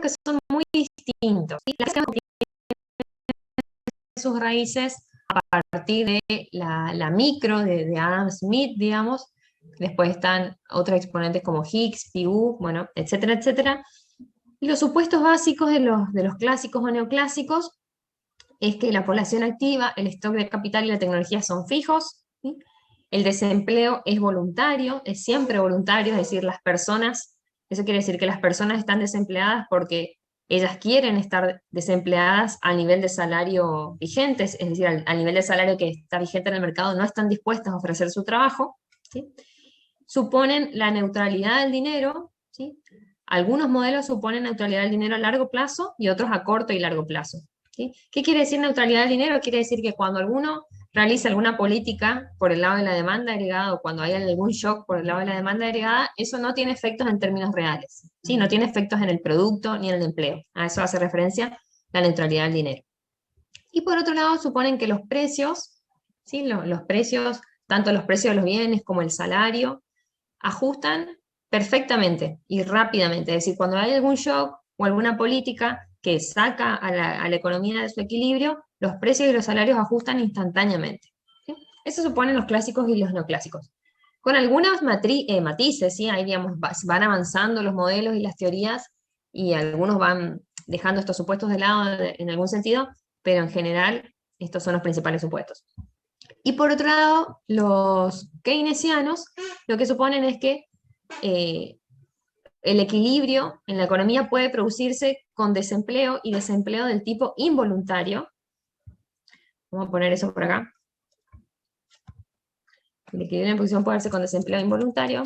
que son muy distintos. ¿Sí? La clásica sus raíces a partir de la micro de Adam Smith, digamos. Después están otros exponentes como Higgs, Pigou, bueno, etcétera, etcétera. Y los supuestos básicos de los clásicos o neoclásicos es que la población activa, el stock de capital y la tecnología son fijos, ¿sí? El desempleo es voluntario, es siempre voluntario, es decir, las personas, eso quiere decir que las personas están desempleadas porque ellas quieren estar desempleadas al nivel de salario vigente, es decir, al nivel de salario que está vigente en el mercado, no están dispuestas a ofrecer su trabajo, ¿sí? Suponen la neutralidad del dinero, ¿sí? Algunos modelos suponen neutralidad del dinero a largo plazo y otros a corto y largo plazo. ¿Sí? ¿Qué quiere decir neutralidad del dinero? Quiere decir que cuando alguno realiza alguna política por el lado de la demanda agregada o cuando hay algún shock por el lado de la demanda agregada, eso no tiene efectos en términos reales, ¿sí? No tiene efectos en el producto ni en el empleo. A eso hace referencia la neutralidad del dinero. Y por otro lado, suponen que los precios, ¿sí? Los precios, tanto los precios de los bienes como el salario, ajustan perfectamente y rápidamente. Es decir, cuando hay algún shock o alguna política que saca a la economía de su equilibrio, los precios y los salarios ajustan instantáneamente. ¿Sí? Eso suponen los clásicos y los neoclásicos. Con algunos matices, ¿sí? Ahí digamos, van avanzando los modelos y las teorías y algunos van dejando estos supuestos de lado en algún sentido, pero en general estos son los principales supuestos. Y por otro lado, los keynesianos lo que suponen es que el equilibrio en la economía puede producirse con desempleo y desempleo del tipo involuntario. Vamos a poner eso por acá. El equilibrio en producción puede darse con desempleo involuntario.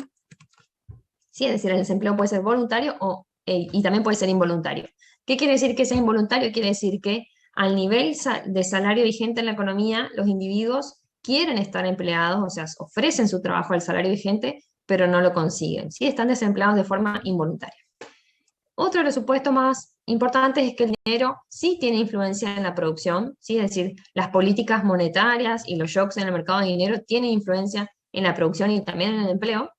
Sí, es decir, el desempleo puede ser voluntario y también puede ser involuntario. ¿Qué quiere decir que sea involuntario? Quiere decir que al nivel de salario vigente en la economía, los individuos quieren estar empleados, o sea, ofrecen su trabajo al salario vigente, pero no lo consiguen, ¿sí? Están desempleados de forma involuntaria. Otro de los supuestos más importantes es que el dinero sí tiene influencia en la producción, ¿sí? Es decir, las políticas monetarias y los shocks en el mercado de dinero tienen influencia en la producción y también en el empleo.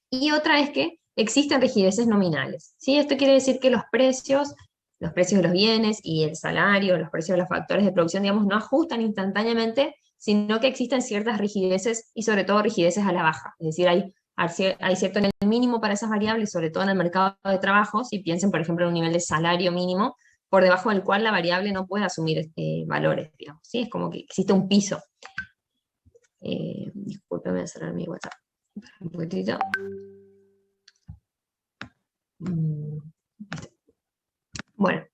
Y otra es que existen rigideces nominales, ¿sí? Esto quiere decir que los precios de los bienes y el salario, los precios de los factores de producción, digamos, no ajustan instantáneamente, sino que existen ciertas rigideces y sobre todo rigideces a la baja. Es decir, hay cierto nivel mínimo para esas variables, sobre todo en el mercado de trabajo, si piensen, por ejemplo, en un nivel de salario mínimo, por debajo del cual la variable no puede asumir valores, digamos, ¿sí? Es como que existe un piso. Discúlpeme a cerrar mi WhatsApp un poquitito. Bueno,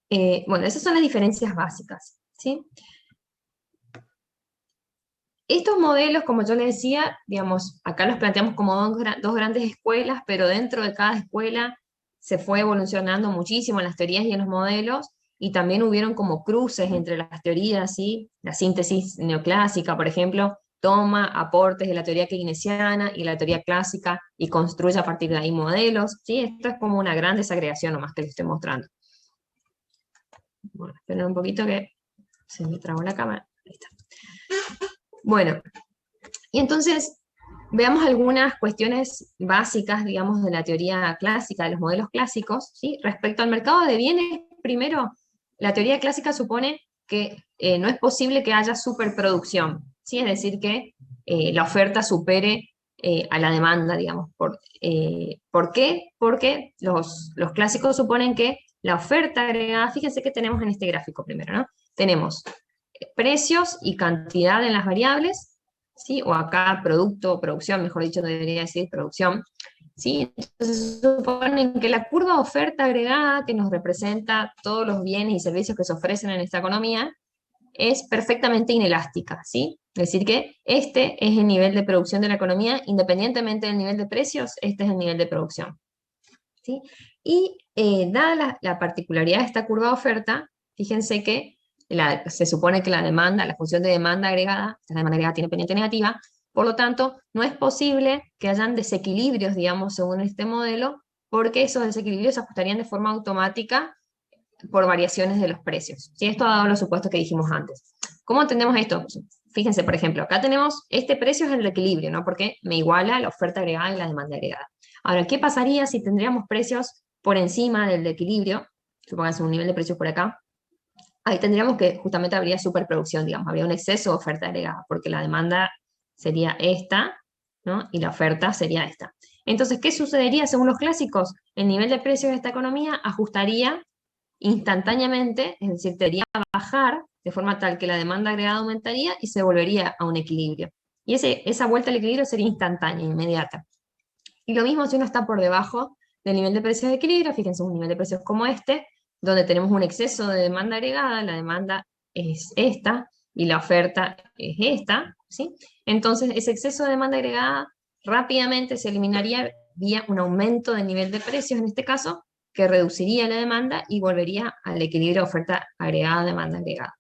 esas son las diferencias básicas, ¿sí? Estos modelos, como yo les decía, digamos, acá los planteamos como dos grandes escuelas, pero dentro de cada escuela se fue evolucionando muchísimo en las teorías y en los modelos, y también hubieron como cruces entre las teorías, ¿sí? La síntesis neoclásica, por ejemplo, toma aportes de la teoría keynesiana y la teoría clásica y construye a partir de ahí modelos, ¿sí? Esto es como una gran desagregación nomás que les estoy mostrando. Bueno, esperen un poquito que se me trabó la cámara. Ahí está. Bueno, y entonces veamos algunas cuestiones básicas, digamos, de la teoría clásica, de los modelos clásicos, ¿sí? Respecto al mercado de bienes, primero, la teoría clásica supone que no es posible que haya superproducción, ¿sí? Es decir, que la oferta supere a la demanda, digamos. ¿Por qué? Porque los clásicos suponen que la oferta agregada, fíjense que tenemos en este gráfico primero, ¿no? Tenemos precios y cantidad en las variables, ¿sí? O acá producto o producción, mejor dicho, debería decir producción, ¿sí? Entonces suponen que la curva de oferta agregada que nos representa todos los bienes y servicios que se ofrecen en esta economía es perfectamente inelástica, ¿sí? Es decir que este es el nivel de producción de la economía, independientemente del nivel de precios, este es el nivel de producción, ¿sí? Y dada la particularidad de esta curva de oferta, fíjense que se supone que la función de demanda agregada, la demanda agregada tiene pendiente negativa, por lo tanto, no es posible que hayan desequilibrios, digamos, según este modelo, porque esos desequilibrios se ajustarían de forma automática por variaciones de los precios. ¿Sí? Esto ha dado los supuestos que dijimos antes. ¿Cómo entendemos esto? Fíjense, por ejemplo, acá tenemos, este precio es el equilibrio, ¿no? Porque me iguala la oferta agregada y la demanda agregada. Ahora, ¿qué pasaría si tendríamos precios por encima del equilibrio, supongamos un nivel de precios por acá, ahí tendríamos que justamente habría superproducción, digamos, habría un exceso de oferta agregada, porque la demanda sería esta, ¿no? Y la oferta sería esta. Entonces, ¿qué sucedería según los clásicos? El nivel de precios de esta economía ajustaría instantáneamente, es decir, tendría que bajar de forma tal que la demanda agregada aumentaría y se volvería a un equilibrio. Y esa vuelta al equilibrio sería instantánea, inmediata. Y lo mismo si uno está por debajo del nivel de precios de equilibrio, fíjense, un nivel de precios como este, donde tenemos un exceso de demanda agregada, la demanda es esta y la oferta es esta, ¿sí? Entonces ese exceso de demanda agregada rápidamente se eliminaría vía un aumento del nivel de precios, en este caso, que reduciría la demanda y volvería al equilibrio oferta agregada-demanda agregada.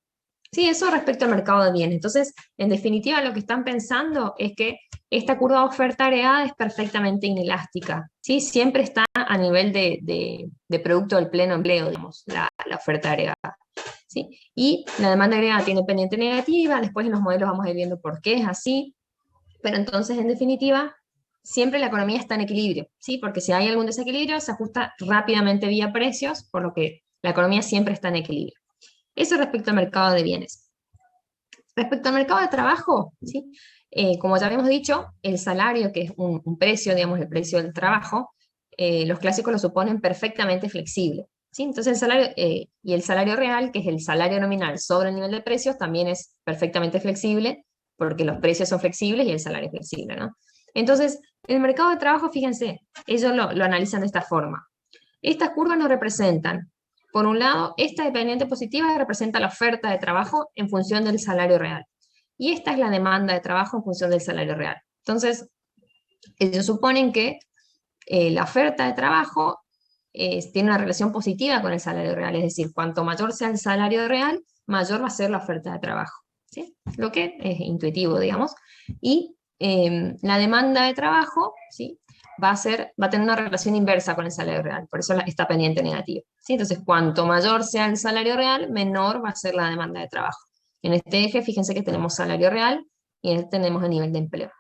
Sí, eso respecto al mercado de bienes. Entonces, en definitiva, lo que están pensando es que esta curva de oferta agregada es perfectamente inelástica, ¿sí? Siempre está a nivel de producto del pleno empleo, digamos, la oferta agregada, ¿sí? Y la demanda agregada tiene pendiente negativa, después en los modelos vamos a ir viendo por qué es así, pero entonces, en definitiva, siempre la economía está en equilibrio, ¿sí? Porque si hay algún desequilibrio, se ajusta rápidamente vía precios, por lo que la economía siempre está en equilibrio. Eso respecto al mercado de bienes. Respecto al mercado de trabajo, ¿sí? Como ya habíamos dicho, el salario, que es un precio, digamos, el precio del trabajo, los clásicos lo suponen perfectamente flexible, ¿sí? Entonces el salario, y el salario real, que es el salario nominal sobre el nivel de precios, también es perfectamente flexible, porque los precios son flexibles y el salario es flexible, ¿no? Entonces, el mercado de trabajo, fíjense, ellos lo analizan de esta forma. Estas curvas nos representan, por un lado, esta dependiente positiva representa la oferta de trabajo en función del salario real. Y esta es la demanda de trabajo en función del salario real. Entonces, ellos suponen que la oferta de trabajo tiene una relación positiva con el salario real, es decir, cuanto mayor sea el salario real, mayor va a ser la oferta de trabajo, ¿sí? Lo que es intuitivo, digamos. Y la demanda de trabajo, ¿sí? Va a tener una relación inversa con el salario real, por eso está pendiente negativa, ¿sí? Entonces, cuanto mayor sea el salario real, menor va a ser la demanda de trabajo. En este eje, fíjense que tenemos salario real y en este tenemos el nivel de empleo.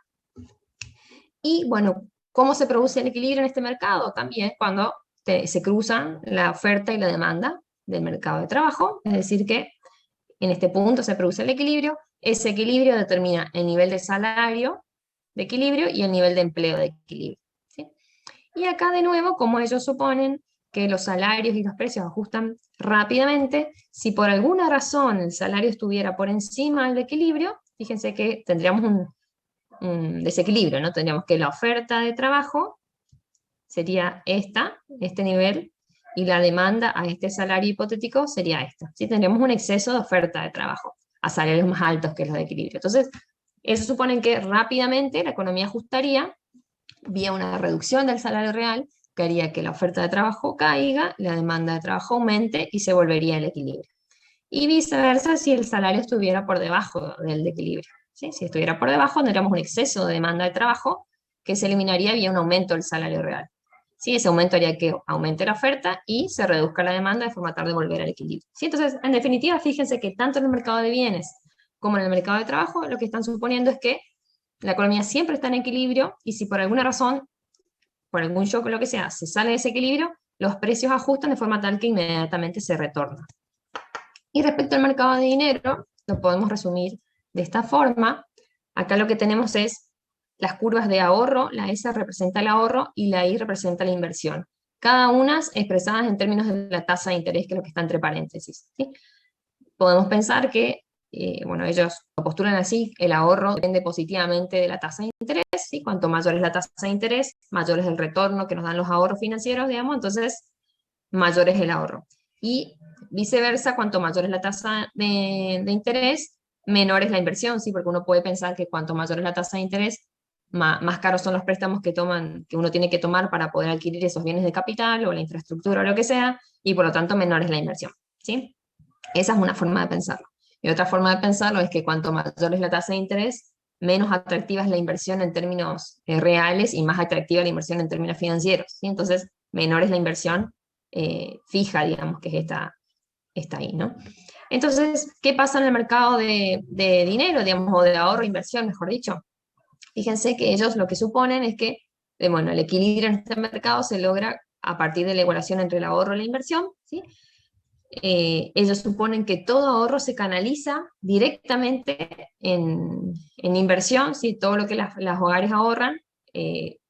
Y bueno, ¿cómo se produce el equilibrio en este mercado? También cuando se cruzan la oferta y la demanda del mercado de trabajo, es decir que en este punto se produce el equilibrio, ese equilibrio determina el nivel de salario de equilibrio y el nivel de empleo de equilibrio, ¿sí? Y acá de nuevo, como ellos suponen que los salarios y los precios ajustan rápidamente, si por alguna razón el salario estuviera por encima del equilibrio, fíjense que tendríamos un desequilibrio, ¿no? Tendríamos que la oferta de trabajo sería este nivel, y la demanda a este salario hipotético sería esta. ¿Sí? Tendríamos un exceso de oferta de trabajo a salarios más altos que los de equilibrio. Entonces, eso supone que rápidamente la economía ajustaría vía una reducción del salario real, que haría que la oferta de trabajo caiga, la demanda de trabajo aumente y se volvería el equilibrio. Y viceversa si el salario estuviera por debajo del equilibrio, ¿sí? Si estuviera por debajo, tendríamos un exceso de demanda de trabajo que se eliminaría vía un aumento del salario real. ¿Sí? Ese aumento haría que aumente la oferta y se reduzca la demanda de forma tal de volver al equilibrio. ¿Sí? Entonces, en definitiva, fíjense que tanto en el mercado de bienes como en el mercado de trabajo, lo que están suponiendo es que la economía siempre está en equilibrio y si por alguna razón, por algún shock o lo que sea, se sale de ese equilibrio, los precios ajustan de forma tal que inmediatamente se retornan. Y respecto al mercado de dinero, lo podemos resumir de esta forma. Acá lo que tenemos es las curvas de ahorro, la S representa el ahorro y la I representa la inversión. Cada una expresadas en términos de la tasa de interés, que es lo que está entre paréntesis, ¿sí? Podemos pensar que, bueno, ellos lo postulan así, el ahorro depende positivamente de la tasa de interés, ¿sí? Cuanto mayor es la tasa de interés, mayor es el retorno que nos dan los ahorros financieros, digamos, entonces mayor es el ahorro. Y viceversa, cuanto mayor es la tasa de interés, menor es la inversión, ¿sí? Porque uno puede pensar que cuanto mayor es la tasa de interés, más caros son los préstamos que uno tiene que tomar para poder adquirir esos bienes de capital o la infraestructura o lo que sea, y por lo tanto menor es la inversión, ¿sí? Esa es una forma de pensarlo. Y otra forma de pensarlo es que cuanto mayor es la tasa de interés, menos atractiva es la inversión en términos reales y más atractiva la inversión en términos financieros, ¿sí? Entonces, menor es la inversión fija, digamos, que es esta ahí, ¿no? Entonces, ¿qué pasa en el mercado de dinero, digamos, o de ahorro e inversión, mejor dicho? Fíjense que ellos lo que suponen es que, bueno, el equilibrio en este mercado se logra a partir de la igualación entre el ahorro y la inversión, ¿sí? Ellos suponen que todo ahorro se canaliza directamente en inversión, ¿sí? Todo lo que las hogares ahorran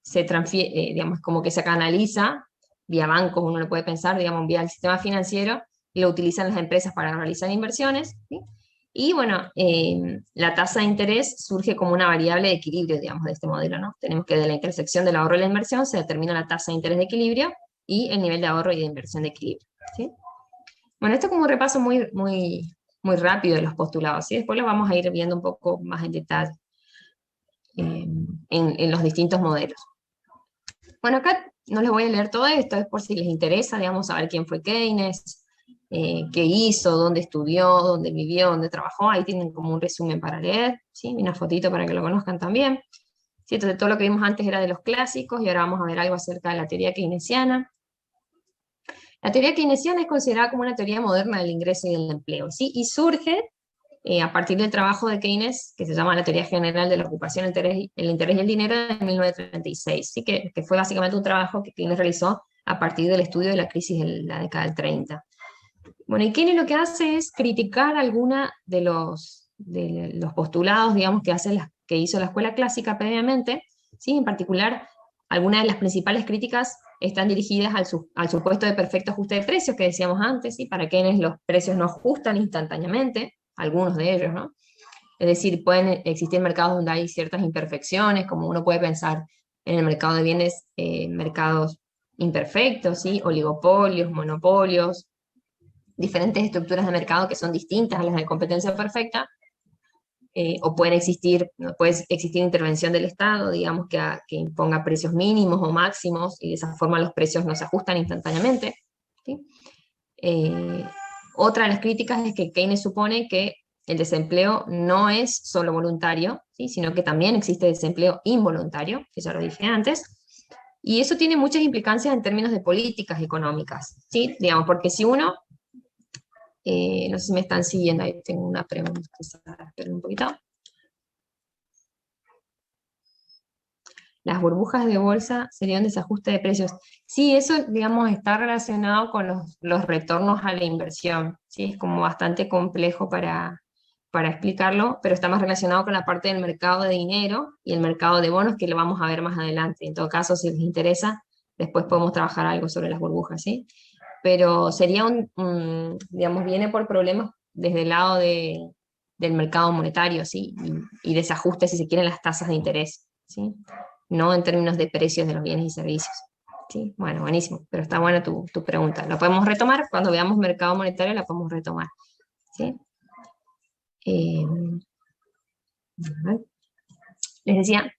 se transfiere, digamos, como que se canaliza vía bancos, uno lo puede pensar, digamos, vía el sistema financiero, y lo utilizan las empresas para realizar inversiones, ¿sí? Y bueno, la tasa de interés surge como una variable de equilibrio, digamos, de este modelo, ¿no? Tenemos que de la intersección del ahorro y la inversión se determina la tasa de interés de equilibrio y el nivel de ahorro y de inversión de equilibrio, ¿sí? Bueno, esto es como un repaso muy rápido de los postulados, y después lo vamos a ir viendo un poco más en detalle en los distintos modelos. Bueno, acá no les voy a leer todo esto, es por si les interesa, digamos, saber quién fue Keynes, qué hizo, dónde estudió, dónde vivió, dónde trabajó. Ahí tienen como un resumen para leer, ¿sí? Una fotito para que lo conozcan también. ¿Sí? Entonces, todo lo que vimos antes era de los clásicos, y ahora vamos a ver algo acerca de la teoría keynesiana. La teoría keynesiana es considerada como una teoría moderna del ingreso y del empleo, ¿sí? Y surge a partir del trabajo de Keynes, que se llama la teoría general de la ocupación, el interés y el dinero, de 1936, ¿sí? Que fue básicamente un trabajo que Keynes realizó a partir del estudio de la crisis de la década del 30. Bueno, y Keynes lo que hace es criticar alguna de los postulados, digamos, que hizo la escuela clásica previamente, ¿sí? En particular, algunas de las principales críticas están dirigidas al supuesto de perfecto ajuste de precios que decíamos antes, ¿sí? Para quienes los precios no ajustan instantáneamente, algunos de ellos, ¿no? Es decir, pueden existir mercados donde hay ciertas imperfecciones, como uno puede pensar en el mercado de bienes, mercados imperfectos, ¿sí? Oligopolios, monopolios, diferentes estructuras de mercado que son distintas a las de competencia perfecta, o puede existir intervención del Estado, digamos, que imponga precios mínimos o máximos, y de esa forma los precios no se ajustan instantáneamente, ¿sí? Otra de las críticas es que Keynes supone que el desempleo no es solo voluntario, ¿sí? Sino que también existe desempleo involuntario, que ya lo dije antes, y eso tiene muchas implicancias en términos de políticas económicas, ¿sí? Digamos, porque si uno, no sé si me están siguiendo, ahí tengo una pregunta, esperen un poquito. Las burbujas de bolsa serían desajuste de precios. Sí, eso, digamos, está relacionado con los retornos a la inversión, ¿sí? Es como bastante complejo para explicarlo, pero está más relacionado con la parte del mercado de dinero y el mercado de bonos, que lo vamos a ver más adelante. En todo caso, si les interesa, después podemos trabajar algo sobre las burbujas, ¿sí? Pero sería digamos, viene por problemas desde el lado del mercado monetario, ¿sí? Y desajuste, si se quieren, las tasas de interés, ¿sí? No en términos de precios de los bienes y servicios. ¿Sí? Bueno, buenísimo, pero está buena tu pregunta. La podemos retomar, cuando veamos mercado monetario la podemos retomar. ¿Sí? Eh, Les decía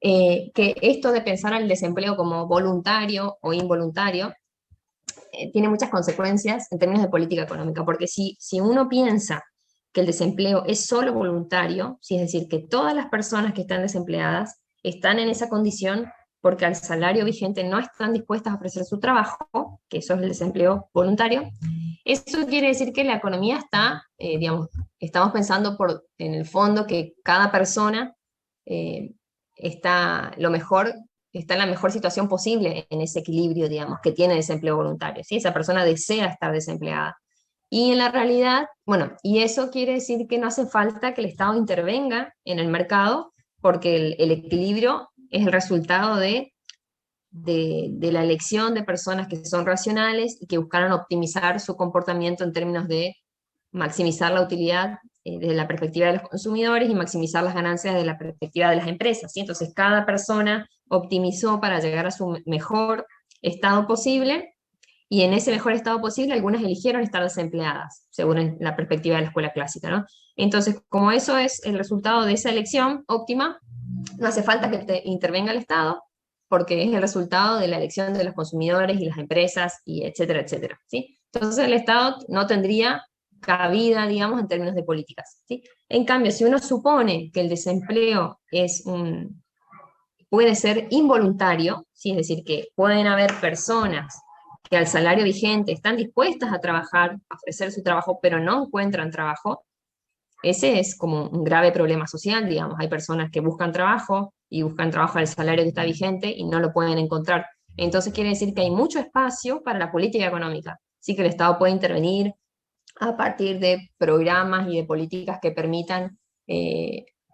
que esto de pensar al desempleo como voluntario o involuntario tiene muchas consecuencias en términos de política económica, porque si uno piensa que el desempleo es solo voluntario, ¿sí? Es decir, que todas las personas que están desempleadas están en esa condición porque al salario vigente no están dispuestas a ofrecer su trabajo, que eso es el desempleo voluntario, eso quiere decir que la economía está, digamos, estamos pensando en el fondo que cada persona eh, está está en la mejor situación posible en ese equilibrio, digamos, que tiene desempleo voluntario, ¿sí? Esa persona desea estar desempleada. Y en la realidad, bueno, y eso quiere decir que no hace falta que el Estado intervenga en el mercado, porque el equilibrio es el resultado de la elección de personas que son racionales y que buscaron optimizar su comportamiento en términos de maximizar la utilidad desde la perspectiva de los consumidores y maximizar las ganancias desde la perspectiva de las empresas, ¿sí? Entonces cada persona optimizó para llegar a su mejor estado posible, y en ese mejor estado posible algunas eligieron estar desempleadas, según la perspectiva de la escuela clásica, ¿no? Entonces, como eso es el resultado de esa elección óptima, no hace falta que intervenga el Estado, porque es el resultado de la elección de los consumidores y las empresas, y etcétera, etcétera, ¿sí? Entonces el Estado no tendría cabida, digamos, en términos de políticas, ¿sí? En cambio, si uno supone que el desempleo puede ser involuntario, ¿sí? Es decir, que pueden haber personas que al salario vigente están dispuestas a trabajar, a ofrecer su trabajo, pero no encuentran trabajo, ese es como un grave problema social, digamos. Hay personas que buscan trabajo y buscan trabajo al salario que está vigente y no lo pueden encontrar. Entonces quiere decir que hay mucho espacio para la política económica. Sí que el Estado puede intervenir a partir de programas y de políticas que permitan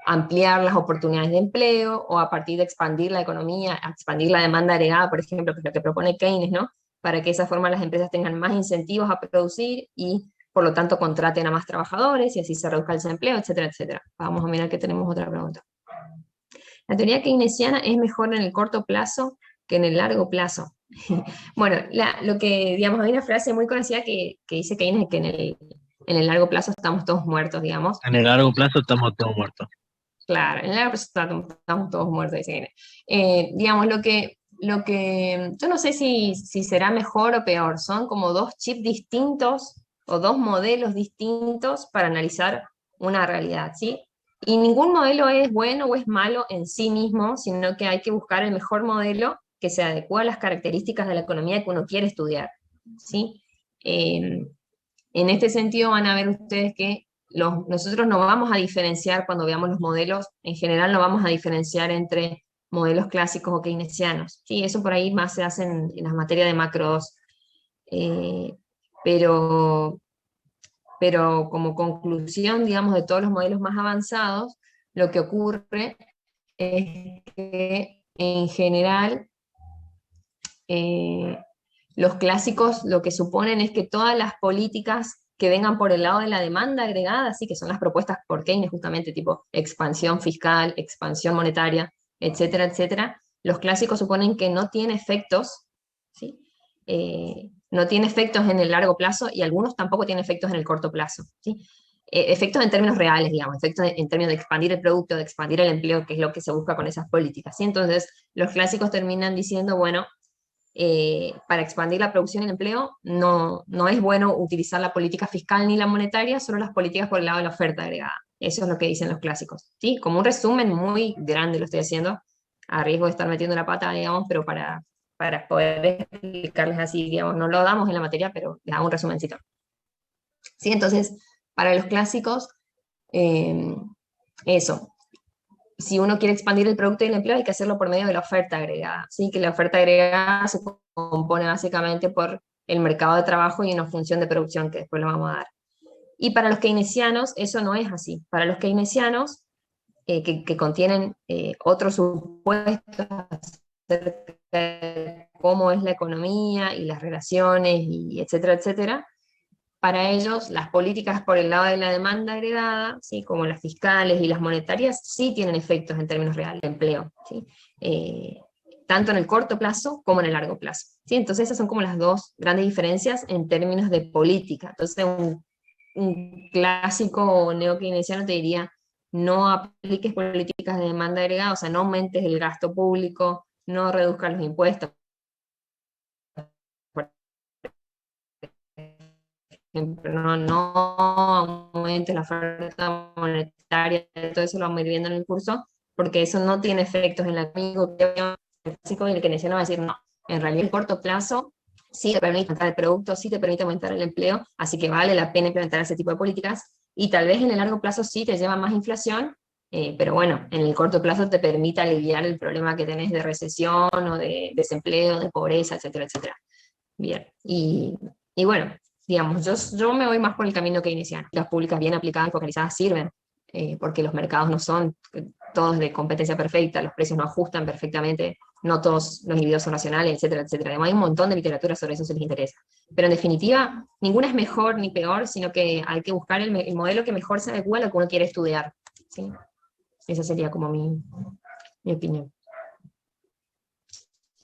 ampliar las oportunidades de empleo, o a partir de expandir la economía, expandir la demanda agregada, por ejemplo, que es lo que propone Keynes, ¿no? Para que de esa forma las empresas tengan más incentivos a producir y por lo tanto contraten a más trabajadores y así se reduzca el desempleo, etcétera, etcétera. Vamos a mirar que tenemos otra pregunta. La teoría keynesiana es mejor en el corto plazo que en el largo plazo. Bueno, lo que, digamos, hay una frase muy conocida que dice Keynes, que en el largo plazo estamos todos muertos, digamos. En el largo plazo estamos todos muertos. Claro, en el largo plazo estamos todos muertos, dice Keynes. Digamos, yo no sé si será mejor o peor, son como dos chips distintos o dos modelos distintos para analizar una realidad, ¿sí? Y ningún modelo es bueno o es malo en sí mismo, sino que hay que buscar el mejor modelo que se adecue a las características de la economía que uno quiere estudiar, ¿sí? En este sentido van a ver ustedes que nosotros no vamos a diferenciar cuando veamos los modelos, en general no vamos a diferenciar entre modelos clásicos o keynesianos, ¿sí? Eso por ahí más se hace en las materias de macro 2. Pero, pero como conclusión, digamos, de todos los modelos más avanzados, lo que ocurre es que en general los clásicos lo que suponen es que todas las políticas que vengan por el lado de la demanda agregada, así que son las propuestas por Keynes justamente, tipo expansión fiscal, expansión monetaria, etcétera, etcétera, los clásicos suponen que no tiene efectos, ¿sí? No tiene efectos en el largo plazo y algunos tampoco tienen efectos en el corto plazo, ¿sí? Efectos en términos reales, digamos, efectos en términos de expandir el producto, de expandir el empleo, que es lo que se busca con esas políticas, ¿sí? Entonces, los clásicos terminan diciendo, bueno, para expandir la producción y el empleo, no es bueno utilizar la política fiscal ni la monetaria, solo las políticas por el lado de la oferta agregada. Eso es lo que dicen los clásicos. ¿Sí? Como un resumen muy grande lo estoy haciendo, a riesgo de estar metiendo la pata, digamos, pero para poder explicarles así, digamos, no lo damos en la materia, pero les hago un resumencito. ¿Sí? Entonces, para los clásicos, eso, si uno quiere expandir el producto y el empleo, hay que hacerlo por medio de la oferta agregada, ¿sí? Que la oferta agregada se compone básicamente por el mercado de trabajo y una función de producción, que después lo vamos a dar. Y para los keynesianos, eso no es así. Para los keynesianos, que contienen otros supuestos acerca de cómo es la economía y las relaciones, y etcétera, etcétera, para ellos, las políticas por el lado de la demanda agregada, ¿sí? Como las fiscales y las monetarias, sí tienen efectos en términos reales de empleo, ¿sí? Tanto en el corto plazo como en el largo plazo, ¿sí? Entonces esas son como las dos grandes diferencias en términos de política. Entonces un clásico neo-keynesiano te diría, no apliques políticas de demanda agregada, o sea, no aumentes el gasto público, no reduzcas los impuestos, no aumente la oferta monetaria, todo eso lo vamos a ir viendo en el curso, porque eso no tiene efectos en la economía, y el keynesiano va a decir, no, en realidad en corto plazo sí te permite aumentar el producto, sí te permite aumentar el empleo, así que vale la pena implementar ese tipo de políticas, y tal vez en el largo plazo sí te lleva más inflación, pero bueno, en el corto plazo te permite aliviar el problema que tenés de recesión o de desempleo, de pobreza, etcétera, etcétera. Bien, y bueno, digamos, yo me voy más por el camino keynesiano. Las públicas bien aplicadas y focalizadas sirven, porque los mercados no son todos de competencia perfecta, los precios no ajustan perfectamente, no todos los individuos son racionales, etcétera, etcétera. Además hay un montón de literatura sobre eso si les interesa. Pero en definitiva, ninguna es mejor ni peor, sino que hay que buscar el modelo que mejor se adecua a lo que uno quiere estudiar, ¿sí? Esa sería como mi opinión.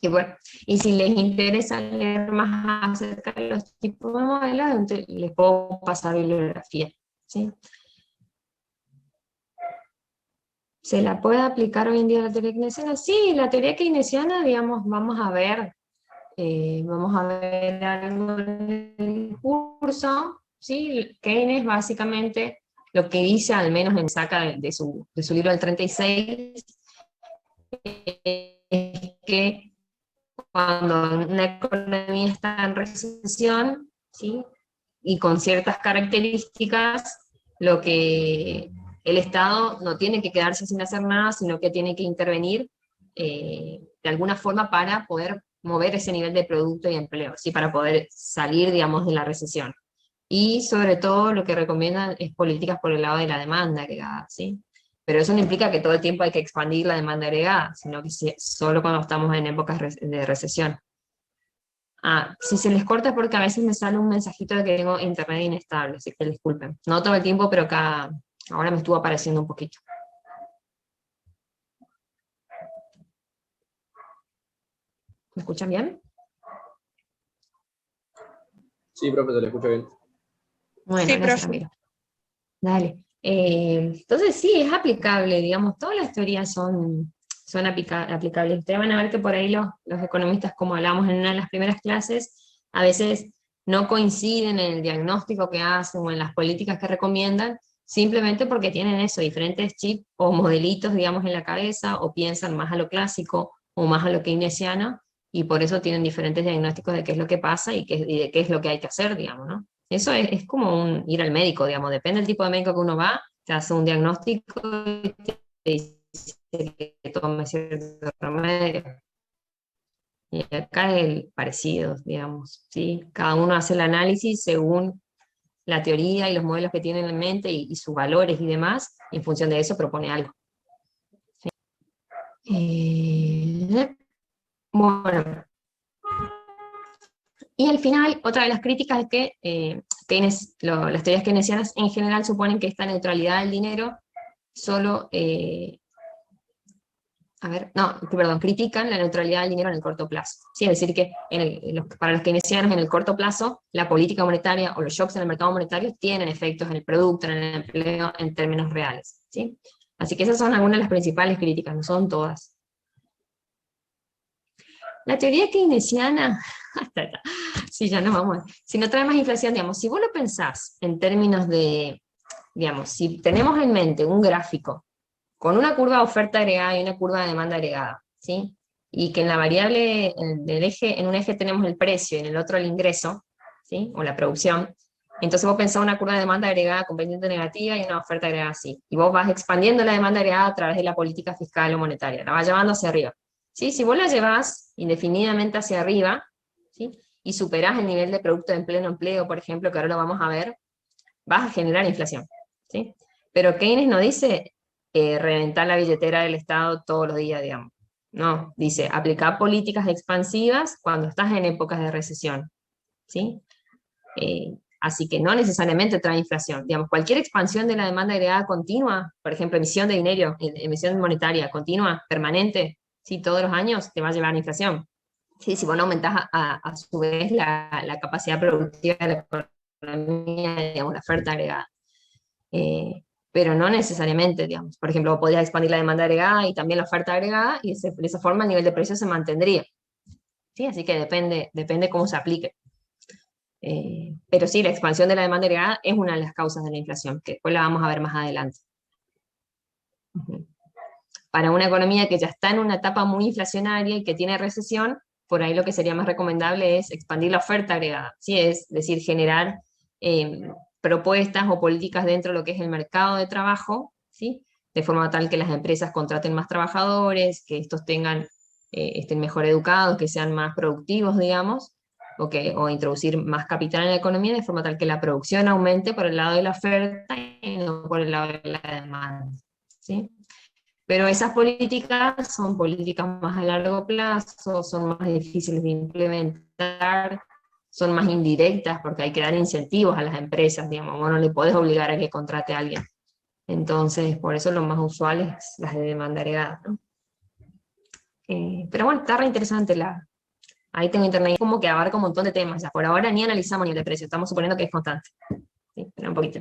Y bueno, y si les interesa leer más acerca de los tipos de modelos, entonces les puedo pasar bibliografía, ¿sí? ¿Se la puede aplicar hoy en día a la teoría keynesiana? Sí, la teoría keynesiana, digamos, vamos a ver algo del curso, ¿sí? Keynes básicamente lo que dice, al menos en saca de su libro del 36, es que cuando una economía está en recesión, ¿sí? Y con ciertas características, lo que el Estado no tiene que quedarse sin hacer nada, sino que tiene que intervenir de alguna forma para poder mover ese nivel de producto y empleo, ¿sí? Para poder salir, digamos, de la recesión. Y sobre todo lo que recomiendan es políticas por el lado de la demanda agregada, ¿sí? Pero eso no implica que todo el tiempo hay que expandir la demanda agregada, sino que solo cuando estamos en épocas de recesión. Ah, si se les corta es porque a veces me sale un mensajito de que tengo internet inestable, así que disculpen. No todo el tiempo, pero ahora me estuvo apareciendo un poquito. ¿Me escuchan bien? Sí, profe, se le escucha bien. Bueno, Sí, gracias, profe. Ramiro. Dale. Entonces sí, es aplicable, digamos, todas las teorías son aplicables. Ustedes van a ver que por ahí los economistas, como hablamos en una de las primeras clases, a veces no coinciden en el diagnóstico que hacen o en las políticas que recomiendan, simplemente porque tienen eso, diferentes chips o modelitos, digamos, en la cabeza, o piensan más a lo clásico o más a lo keynesiano, y por eso tienen diferentes diagnósticos de qué es lo que pasa y de qué es lo que hay que hacer, digamos, ¿no? Eso es como ir al médico, digamos, depende del tipo de médico que uno va, te hace un diagnóstico y te dice que tome cierto remedio. Y acá es el parecido, digamos, ¿sí? Cada uno hace el análisis según la teoría y los modelos que tienen en mente y sus valores y demás, y en función de eso propone algo. ¿Sí? Bueno, y al final, otra de las críticas es que las teorías keynesianas en general suponen que esta neutralidad del dinero solo, critican la neutralidad del dinero en el corto plazo. ¿Sí? Es decir, que para los keynesianos en el corto plazo, la política monetaria o los shocks en el mercado monetario tienen efectos en el producto, en el empleo, en términos reales. ¿Sí? Así que esas son algunas de las principales críticas, no son todas. La teoría keynesiana, sí, ya no vamos, si no trae más inflación, digamos, si vos lo pensás en términos de, digamos, si tenemos en mente un gráfico con una curva de oferta agregada y una curva de demanda agregada, ¿sí? Y que en la variable del eje, en un eje tenemos el precio y en el otro el ingreso, ¿sí? O la producción. Entonces vos pensás una curva de demanda agregada con pendiente negativa y una oferta agregada así. Y vos vas expandiendo la demanda agregada a través de la política fiscal o monetaria, la vas llevando hacia arriba. ¿Sí? Si vos la llevas indefinidamente hacia arriba, ¿sí? Y superás el nivel de producto de pleno empleo, por ejemplo, que ahora lo vamos a ver, vas a generar inflación. ¿Sí? Pero Keynes no dice reventar la billetera del Estado todos los días, digamos. No, dice aplicar políticas expansivas cuando estás en épocas de recesión. ¿Sí? Así que no necesariamente trae inflación. Digamos, cualquier expansión de la demanda agregada continua, por ejemplo, emisión de dinero, emisión monetaria continua, permanente, ¿sí? Todos los años te va a llevar a inflación. ¿Sí? Si vos no aumentás a su vez la capacidad productiva de la economía, digamos, la oferta agregada. Pero no necesariamente, digamos. Por ejemplo, podrías expandir la demanda agregada y también la oferta agregada, y de esa forma el nivel de precio se mantendría. ¿Sí? Así que depende cómo se aplique. Pero sí, la expansión de la demanda agregada es una de las causas de la inflación, que después la vamos a ver más adelante. Para una economía que ya está en una etapa muy inflacionaria y que tiene recesión, por ahí lo que sería más recomendable es expandir la oferta agregada, ¿sí? Es decir, generar propuestas o políticas dentro de lo que es el mercado de trabajo, ¿sí? De forma tal que las empresas contraten más trabajadores, que estos estén mejor educados, que sean más productivos, digamos, o introducir más capital en la economía, de forma tal que la producción aumente por el lado de la oferta y no por el lado de la demanda. ¿Sí? Pero esas políticas son políticas más a largo plazo, son más difíciles de implementar, son más indirectas porque hay que dar incentivos a las empresas, digamos, vos no le podés obligar a que contrate a alguien. Entonces, por eso lo más usual es las de demanda agregada, ¿no? Pero bueno, está re interesante ahí tengo internet, como que abarca un montón de temas, ya por ahora ni analizamos ni el de precio, estamos suponiendo que es constante. ¿Sí? Espera un poquito.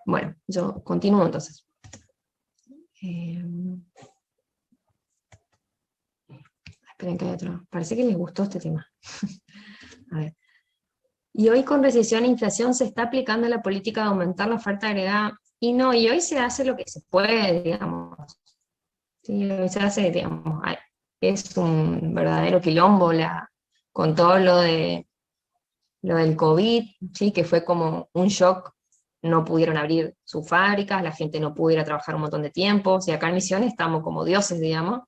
Bueno, yo continúo entonces. Esperen que hay otro. Parece que les gustó este tema. A ver. Y hoy con recesión e inflación se está aplicando la política de aumentar la oferta agregada. Y no, y hoy se hace lo que se puede, digamos. Sí, hoy se hace, digamos, es un verdadero quilombo con todo lo del COVID, ¿sí? Que fue como un shock. No pudieron abrir sus fábricas, la gente no pudo ir a trabajar un montón de tiempo. O sea, acá en Misiones estamos como dioses, digamos.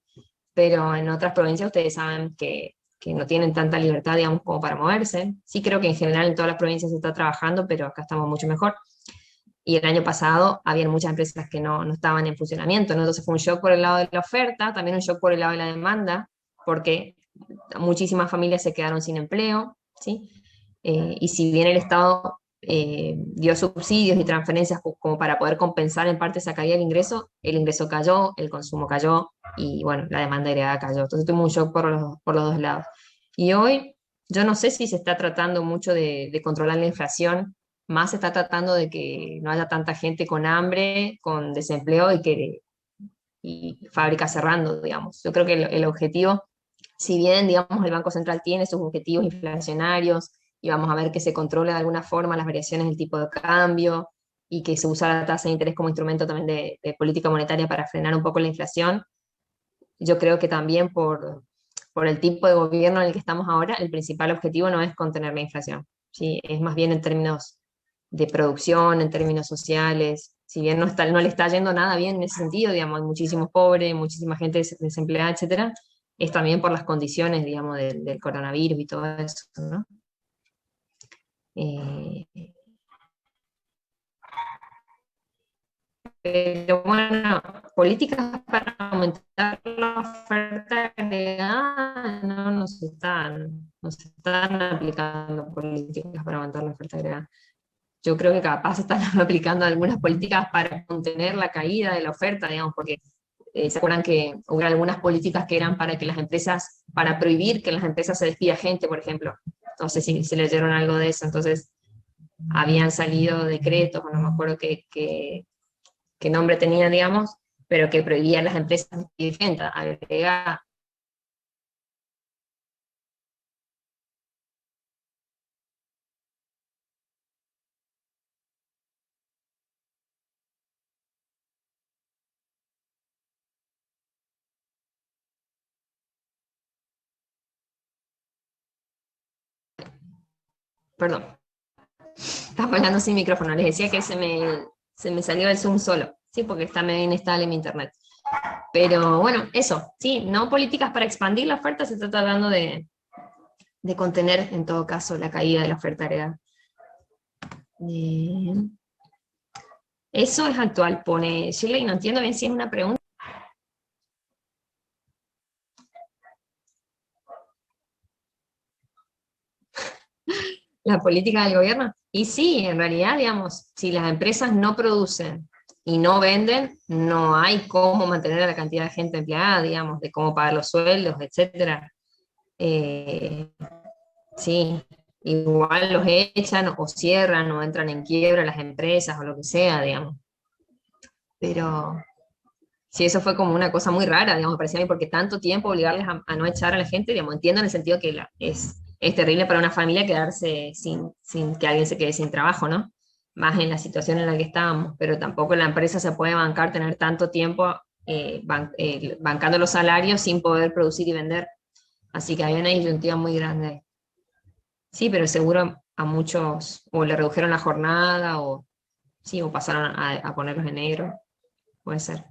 pero en otras provincias ustedes saben que no tienen tanta libertad, digamos, como para moverse. Sí creo que en general en todas las provincias se está trabajando, pero acá estamos mucho mejor. Y el año pasado había muchas empresas que no estaban en funcionamiento, ¿no? Entonces fue un shock por el lado de la oferta, también un shock por el lado de la demanda, porque muchísimas familias se quedaron sin empleo, ¿sí? Y si bien el Estado dio subsidios y transferencias como para poder compensar en parte esa caída del ingreso, el ingreso cayó, el consumo cayó y bueno, la demanda agregada cayó. Entonces tuvimos un shock por los dos lados. Y hoy yo no sé si se está tratando mucho de controlar la inflación, más se está tratando de que no haya tanta gente con hambre, con desempleo y fábricas cerrando, digamos. Yo creo que el objetivo, si bien, digamos, el Banco Central tiene sus objetivos inflacionarios y vamos a ver que se controla de alguna forma las variaciones del tipo de cambio y que se usa la tasa de interés como instrumento también de política monetaria para frenar un poco la inflación, yo creo que también por el tipo de gobierno en el que estamos ahora, el principal objetivo no es contener la inflación, ¿sí? Es más bien en términos de producción, en términos sociales, si bien no le está yendo nada bien en ese sentido, digamos, hay muchísimos pobres, muchísima gente desempleada, etcétera, es también por las condiciones, digamos, del coronavirus y todo eso, ¿no? Eh, pero bueno, políticas para aumentar la oferta agregada, no se están aplicando políticas para aumentar la oferta agregada. Yo creo que capaz se están aplicando algunas políticas para contener la caída de la oferta, digamos, porque se acuerdan que hubo algunas políticas que eran para que las empresas, para prohibir que en las empresas se despida gente, por ejemplo. No sé si se leyeron algo de eso, entonces habían salido decretos, o no me acuerdo qué nombre tenían, digamos, pero que prohibían las empresas despedir gente, agrega. Perdón, estaba hablando sin micrófono, les decía que se me salió el Zoom solo, ¿sí? Porque está medio inestable mi internet. Pero bueno, eso, sí, no políticas para expandir la oferta, se está tratando de contener en todo caso la caída de la oferta agregada. Eso es actual, pone Shirley, no entiendo bien si es una pregunta. La política del gobierno. Y sí, en realidad, digamos, si las empresas no producen y no venden, no hay cómo mantener a la cantidad de gente empleada, digamos, de cómo pagar los sueldos, etcétera. Sí, igual los echan o cierran o entran en quiebra las empresas o lo que sea, digamos. Pero sí, eso fue como una cosa muy rara, digamos, me parecía a mí, porque tanto tiempo obligarles a no echar a la gente, digamos, entiendo en el sentido que es terrible para una familia quedarse sin que alguien se quede sin trabajo, ¿no? Más en la situación en la que estábamos, pero tampoco la empresa se puede bancar tener tanto tiempo bancando los salarios sin poder producir y vender. Así que hay una disyuntiva muy grande. Sí, pero seguro a muchos o le redujeron la jornada o, sí, o pasaron a ponerlos en negro, puede ser.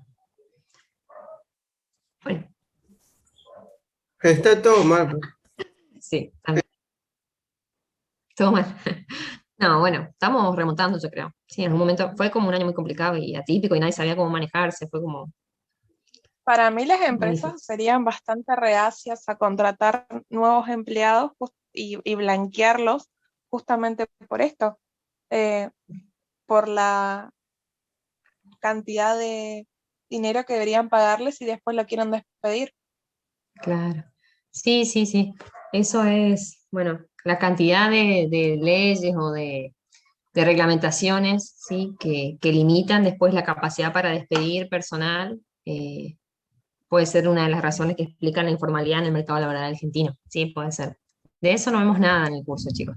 Bueno, Está todo mal, pues. sí, también. Todo mal. No, bueno, estamos remontando, yo creo. Sí, en un momento fue como un año muy complicado y atípico y nadie sabía cómo manejarse, fue como Para mí las muy difícil. empresas serían bastante reacias a contratar nuevos empleados y blanquearlos justamente por esto, eh, por la cantidad de dinero que deberían pagarles y después lo quieren despedir. Claro. Sí, sí, sí. Eso es, bueno, la cantidad de leyes o de reglamentaciones, ¿sí? Que limitan después la capacidad para despedir personal, puede ser una de las razones que explican la informalidad en el mercado laboral argentino. Sí, puede ser. De eso no vemos nada en el curso, chicos.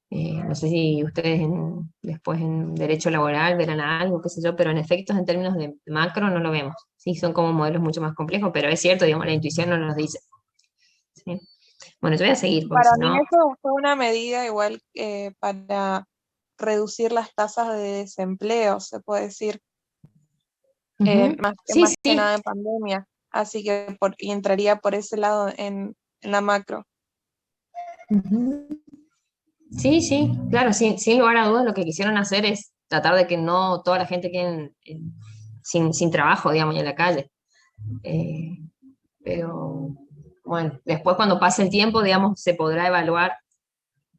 No sé si ustedes después en derecho laboral verán algo, qué sé yo, pero en efectos en términos de macro no lo vemos. Sí, son como modelos mucho más complejos, pero es cierto, digamos, la intuición no nos dice. ¿Sí? Bueno, yo voy a seguir, porque Para si mí no, eso fue una medida igual para reducir las tasas de desempleo, se puede decir, ujú. Sí, más que sí, nada en pandemia. Así que y entraría por ese lado en la macro. Ujú. Sí, sí, claro, sin lugar a dudas lo que quisieron hacer es tratar de que no toda la gente quede sin trabajo, digamos, y en la calle. Eh, pero bueno, después cuando pase el tiempo, digamos, se podrá evaluar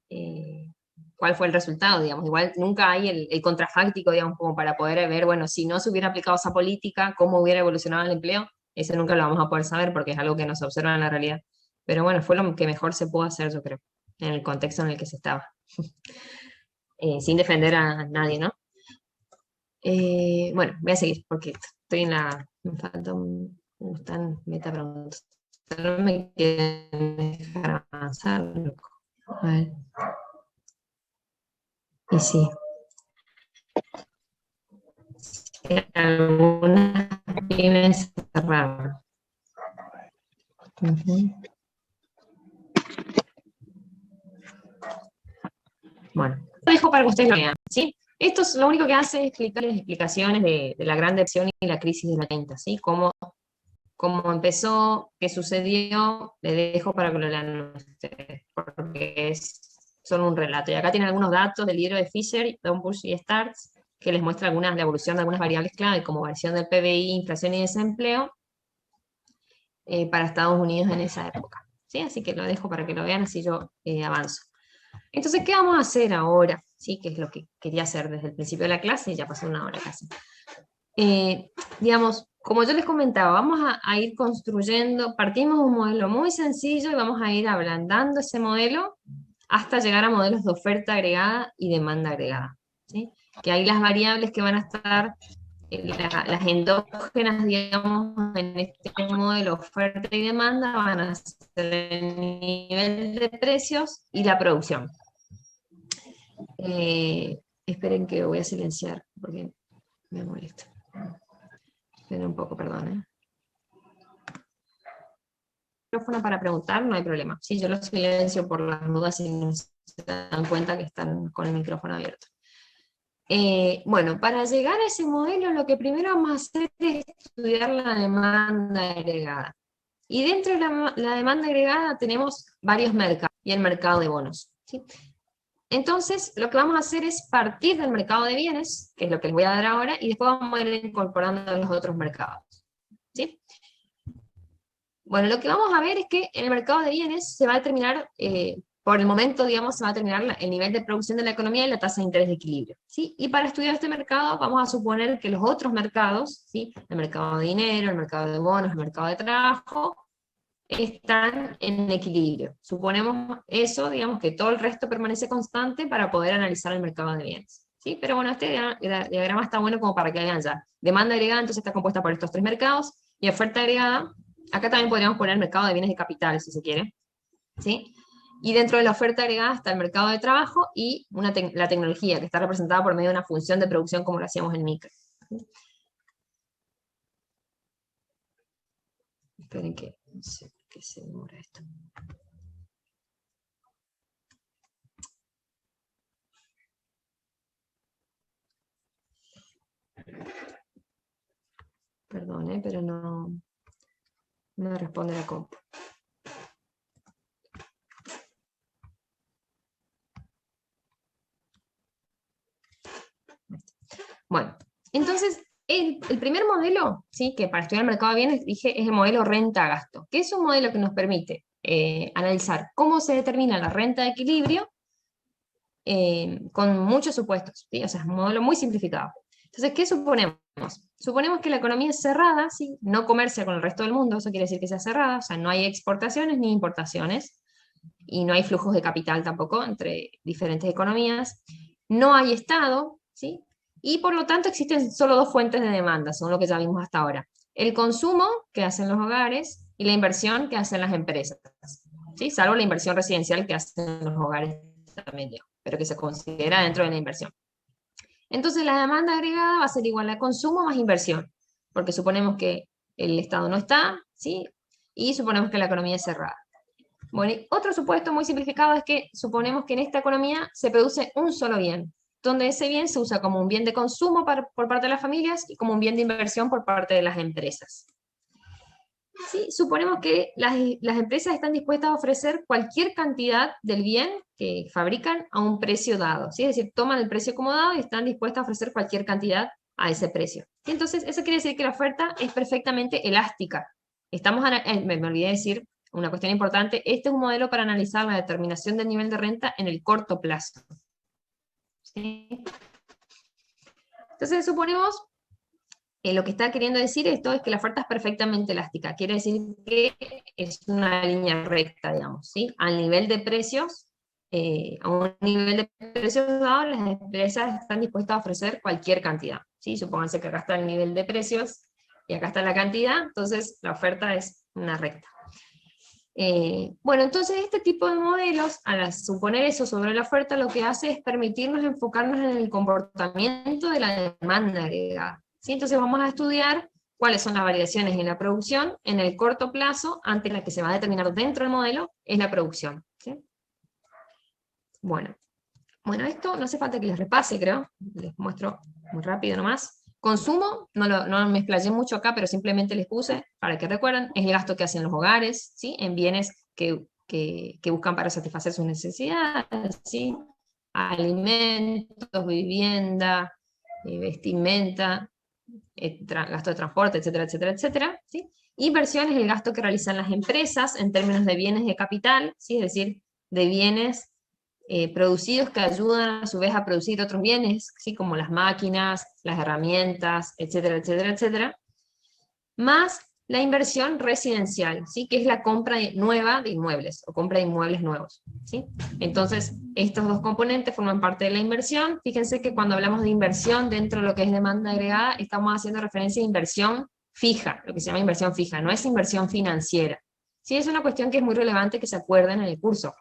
eh, cuál fue el resultado, digamos. Igual nunca hay el contrafáctico, digamos, como para poder ver, bueno, si no se hubiera aplicado esa política, cómo hubiera evolucionado el empleo, eso nunca lo vamos a poder saber porque es algo que no se observa en la realidad. Pero bueno, fue lo que mejor se pudo hacer, yo creo, en el contexto en el que se estaba. Sin defender a nadie, ¿no? Bueno, voy a seguir porque estoy en la... Me falta me están meta preguntas. No me quieren dejar avanzar, loco. A ver. Y sí. Algunas pymes cerraron. Ujú. Bueno, lo dejo para que ustedes lo vean, ¿sí? Esto es lo único que hace es explicarles explicaciones de la Gran Depresión y la crisis de los 30, ¿sí? Cómo empezó, qué sucedió, les dejo para que lo lean ustedes, porque es solo un relato. Y acá tienen algunos datos del libro de Fisher, Bush y Starts, que les muestra la evolución de algunas variables clave, como variación del PBI, inflación y desempleo, para Estados Unidos en esa época. ¿Sí? Así que lo dejo para que lo vean, así yo avanzo. Entonces, ¿qué vamos a hacer ahora? ¿Sí? Que es lo que quería hacer desde el principio de la clase, y ya pasó una hora casi. Digamos, como yo les comentaba, vamos a ir construyendo, partimos de un modelo muy sencillo y vamos a ir ablandando ese modelo hasta llegar a modelos de oferta agregada y demanda agregada. ¿Sí? Que ahí las variables que van a estar, las endógenas, digamos, en este modelo oferta y demanda van a ser el nivel de precios y la producción. Esperen que voy a silenciar porque me molesta. Esperen un poco, perdón. Micrófono para preguntar, no hay problema. Sí, yo los silencio por las dudas y no se dan cuenta que están con el micrófono abierto. Bueno, para llegar a ese modelo, lo que primero vamos a hacer es estudiar la demanda agregada. Y dentro de la demanda agregada tenemos varios mercados y el mercado de bonos. ¿Sí? Entonces, lo que vamos a hacer es partir del mercado de bienes, que es lo que les voy a dar ahora, y después vamos a ir incorporando los otros mercados. ¿Sí? Bueno, lo que vamos a ver es que en el mercado de bienes se va a determinar, por el momento, digamos, se va a determinar el nivel de producción de la economía y la tasa de interés de equilibrio. ¿Sí? Y para estudiar este mercado vamos a suponer que los otros mercados, ¿sí? El mercado de dinero, el mercado de bonos, el mercado de trabajo, están en equilibrio. Suponemos eso, digamos, que todo el resto permanece constante para poder analizar el mercado de bienes. ¿Sí? Pero bueno, este diagrama está bueno como para que vean ya. Demanda agregada entonces está compuesta por estos tres mercados, y oferta agregada, acá también podríamos poner el mercado de bienes de capital, si se quiere. ¿Sí? Y dentro de la oferta agregada está el mercado de trabajo y la tecnología, que está representada por medio de una función de producción como lo hacíamos en micro. ¿Sí? Esperen que no sé por qué se demora esto. Perdón, pero no me responde la compu. Bueno, entonces, el primer modelo, ¿sí? Que para estudiar el mercado de bienes, dije, es el modelo renta-gasto, que es un modelo que nos permite analizar cómo se determina la renta de equilibrio con muchos supuestos, ¿sí? O sea, es un modelo muy simplificado. Entonces, ¿qué suponemos? Suponemos que la economía es cerrada, ¿sí? No comercia con el resto del mundo, eso quiere decir que sea cerrada, o sea, no hay exportaciones ni importaciones, y no hay flujos de capital tampoco entre diferentes economías, no hay Estado, ¿sí? Y por lo tanto existen solo dos fuentes de demanda, según lo que ya vimos hasta ahora. El consumo que hacen los hogares y la inversión que hacen las empresas, ¿sí? Salvo la inversión residencial que hacen los hogares también, pero que se considera dentro de la inversión. Entonces la demanda agregada va a ser igual a consumo más inversión, porque suponemos que el Estado no está, ¿sí? Y suponemos que la economía es cerrada. Bueno, y otro supuesto muy simplificado es que suponemos que en esta economía se produce un solo bien, donde ese bien se usa como un bien de consumo por parte de las familias y como un bien de inversión por parte de las empresas. ¿sí? Suponemos que las empresas están dispuestas a ofrecer cualquier cantidad del bien que fabrican a un precio dado, ¿sí? Es decir, toman el precio como dado y están dispuestas a ofrecer cualquier cantidad a ese precio. ¿Sí? Entonces, eso quiere decir que la oferta es perfectamente elástica. Me olvidé decir una cuestión importante, este es un modelo para analizar la determinación del nivel de renta en el corto plazo. ¿Sí? Entonces, suponemos lo que está queriendo decir esto es que la oferta es perfectamente elástica. Quiere decir que es una línea recta, digamos, ¿sí? Al nivel de precios, a un nivel de precios dado, las empresas están dispuestas a ofrecer cualquier cantidad, ¿sí? Supónganse que acá está el nivel de precios y acá está la cantidad, entonces la oferta es una recta. Bueno, entonces este tipo de modelos, al suponer eso sobre la oferta, lo que hace es permitirnos enfocarnos en el comportamiento de la demanda agregada. ¿Sí? Entonces vamos a estudiar cuáles son las variaciones en la producción en el corto plazo, ante la que se va a determinar dentro del modelo, es la producción. ¿Sí? Bueno, esto no hace falta que les repase, creo, les muestro muy rápido nomás. Consumo, no me explayé mucho acá, pero simplemente les puse, para que recuerden, es el gasto que hacen los hogares, ¿sí? En bienes que buscan para satisfacer sus necesidades, ¿sí? Alimentos, vivienda, vestimenta, gasto de transporte, etcétera, etcétera, etcétera, ¿sí? Inversión es el gasto que realizan las empresas en términos de bienes de capital, ¿sí? Es decir, de bienes producidos que ayudan a su vez a producir otros bienes, ¿sí? Como las máquinas, las herramientas, etcétera, etcétera, etcétera, más la inversión residencial, ¿sí? Que es la compra nueva de inmuebles, o compra de inmuebles nuevos, ¿sí? Entonces, estos dos componentes forman parte de la inversión. Fíjense que cuando hablamos de inversión dentro de lo que es demanda agregada, estamos haciendo referencia a inversión fija, lo que se llama inversión fija, no es inversión financiera. Sí, es una cuestión que es muy relevante que se acuerden en el curso.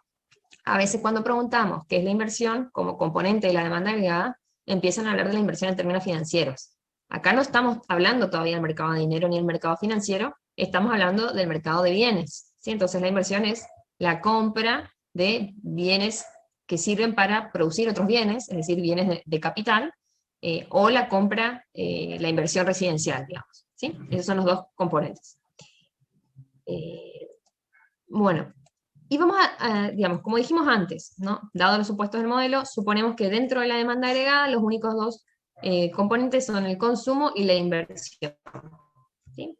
A veces cuando preguntamos qué es la inversión como componente de la demanda agregada, empiezan a hablar de la inversión en términos financieros. Acá no estamos hablando todavía del mercado de dinero ni del mercado financiero, estamos hablando del mercado de bienes. ¿Sí? Entonces la inversión es la compra de bienes que sirven para producir otros bienes, es decir, bienes de capital, o la compra, la inversión residencial, digamos. ¿Sí? Esos son los dos componentes. Bueno, y vamos digamos, como dijimos antes, ¿no? Dado los supuestos del modelo, suponemos que dentro de la demanda agregada los únicos dos componentes son el consumo y la inversión. ¿Sí?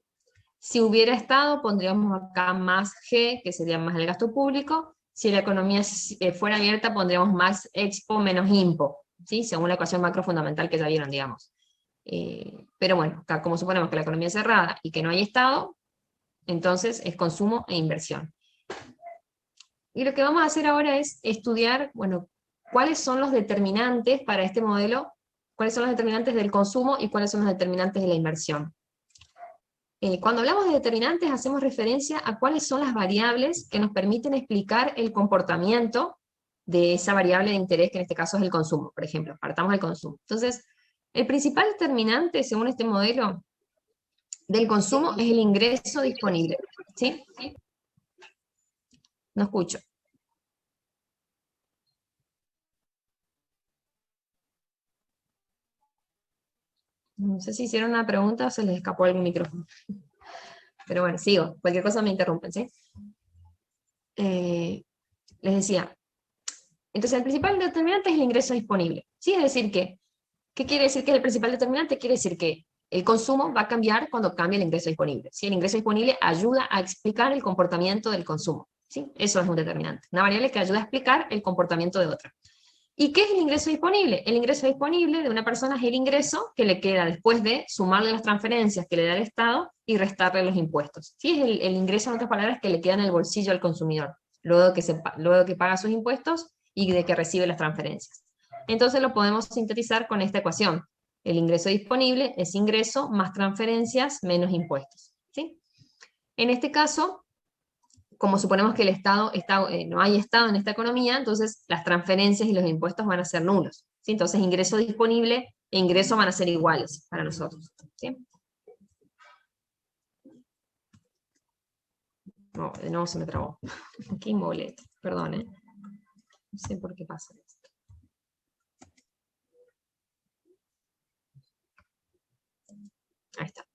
Si hubiera estado, pondríamos acá más G, que sería más el gasto público. Si la economía fuera abierta, pondríamos más expo menos impo, ¿sí? Según la ecuación macrofundamental que ya vieron, digamos. Pero bueno, acá como suponemos que la economía es cerrada y que no hay estado, entonces es consumo e inversión. Y lo que vamos a hacer ahora es estudiar, bueno, cuáles son los determinantes para este modelo, cuáles son los determinantes del consumo y cuáles son los determinantes de la inversión. Cuando hablamos de determinantes hacemos referencia a cuáles son las variables que nos permiten explicar el comportamiento de esa variable de interés, que en este caso es el consumo, por ejemplo, partamos del consumo. Entonces, el principal determinante, según este modelo, del consumo es el ingreso disponible. ¿Sí? No escucho. No sé si hicieron una pregunta o se les escapó algún micrófono. Pero bueno, sigo. Cualquier cosa me interrumpen, ¿sí? Les decía. Entonces, el principal determinante es el ingreso disponible. ¿Sí? Es decir, ¿qué quiere decir que es el principal determinante? Quiere decir que el consumo va a cambiar cuando cambie el ingreso disponible. ¿Sí? El ingreso disponible ayuda a explicar el comportamiento del consumo. ¿Sí? Eso es un determinante. Una variable que ayuda a explicar el comportamiento de otra. ¿Y qué es el ingreso disponible? El ingreso disponible de una persona es el ingreso que le queda después de sumarle las transferencias que le da el Estado y restarle los impuestos. ¿Sí? Es el ingreso, en otras palabras, que le queda en el bolsillo al consumidor, luego de que paga sus impuestos y de que recibe las transferencias. Entonces lo podemos sintetizar con esta ecuación. El ingreso disponible es ingreso más transferencias menos impuestos. ¿Sí? En este caso, como suponemos que el Estado no hay Estado en esta economía, entonces las transferencias y los impuestos van a ser nulos. ¿Sí? Entonces ingreso disponible e ingreso van a ser iguales para nosotros. ¿Sí? No, de nuevo se me trabó. Qué molesto, perdón, ¿eh? No sé por qué pasa esto. Ahí está.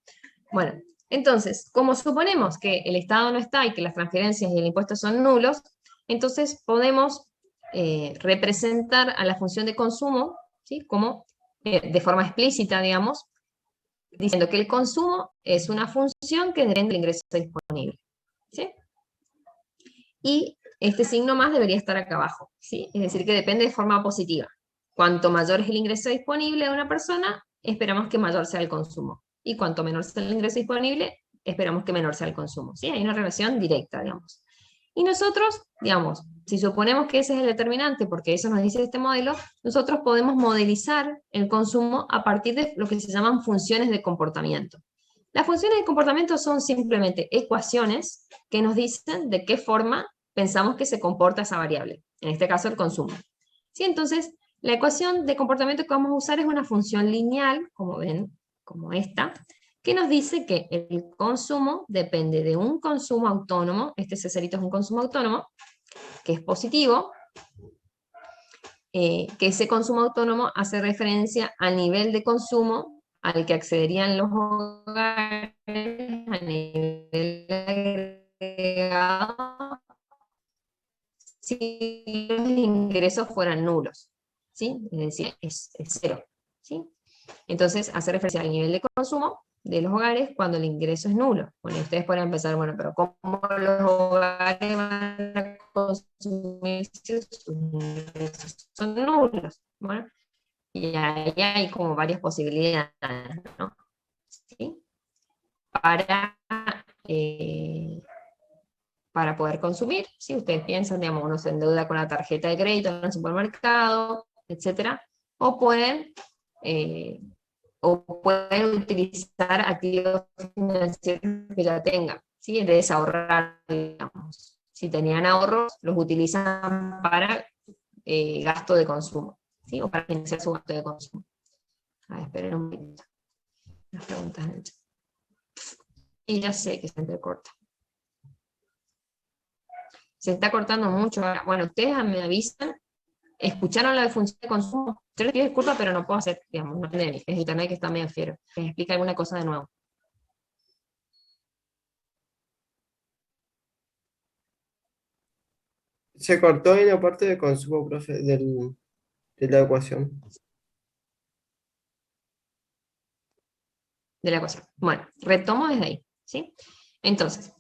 Bueno, Entonces, como suponemos que el Estado no está y que las transferencias y el impuesto son nulos, entonces podemos representar a la función de consumo, ¿sí? Como de forma explícita, digamos, diciendo que el consumo es una función que depende del ingreso disponible, ¿sí? Y este signo más debería estar acá abajo, ¿sí? Es decir, que depende de forma positiva. Cuanto mayor es el ingreso disponible de una persona, esperamos que mayor sea el consumo. Y cuanto menor sea el ingreso disponible, esperamos que menor sea el consumo, ¿sí? Hay una relación directa, digamos. Y nosotros, digamos, si suponemos que ese es el determinante, porque eso nos dice este modelo, nosotros podemos modelizar el consumo a partir de lo que se llaman funciones de comportamiento. Las funciones de comportamiento son simplemente ecuaciones que nos dicen de qué forma pensamos que se comporta esa variable, en este caso el consumo. ¿Sí? Entonces, la ecuación de comportamiento que vamos a usar es una función lineal, como ven, como esta, que nos dice que el consumo depende de un consumo autónomo, este Cesarito es un consumo autónomo, que es positivo, que ese consumo autónomo hace referencia al nivel de consumo al que accederían los hogares a nivel agregado si los ingresos fueran nulos, ¿sí? Es decir, es cero, ¿sí? Entonces, hace referencia al nivel de consumo de los hogares cuando el ingreso es nulo. Bueno, ustedes pueden empezar, bueno, pero ¿cómo los hogares van a consumir si sus ingresos son nulos? Bueno, y ahí hay como varias posibilidades, ¿no? ¿Sí? Eh, para poder consumir, si ustedes piensan, digamos, uno se endeuda con la tarjeta de crédito en el supermercado, etcétera, o pueden utilizar activos financieros que ya tengan, ¿sí? De desahorrar, digamos. Si tenían ahorros, los utilizan para gasto de consumo, ¿sí? O para financiar su gasto de consumo. A ver, esperen un minuto. Las preguntas en el chat. Y ya sé que se entrecorta. Se está cortando mucho ahora. Bueno, ustedes me avisan. ¿Escucharon la de función de consumo? Yo les pido disculpas, pero no puedo hacer, digamos, no tiene, es internet que está medio fiero. Les explica alguna cosa de nuevo. Se cortó en la parte de consumo, profe, de la ecuación. De la ecuación. Bueno, retomo desde ahí, ¿sí? Entonces,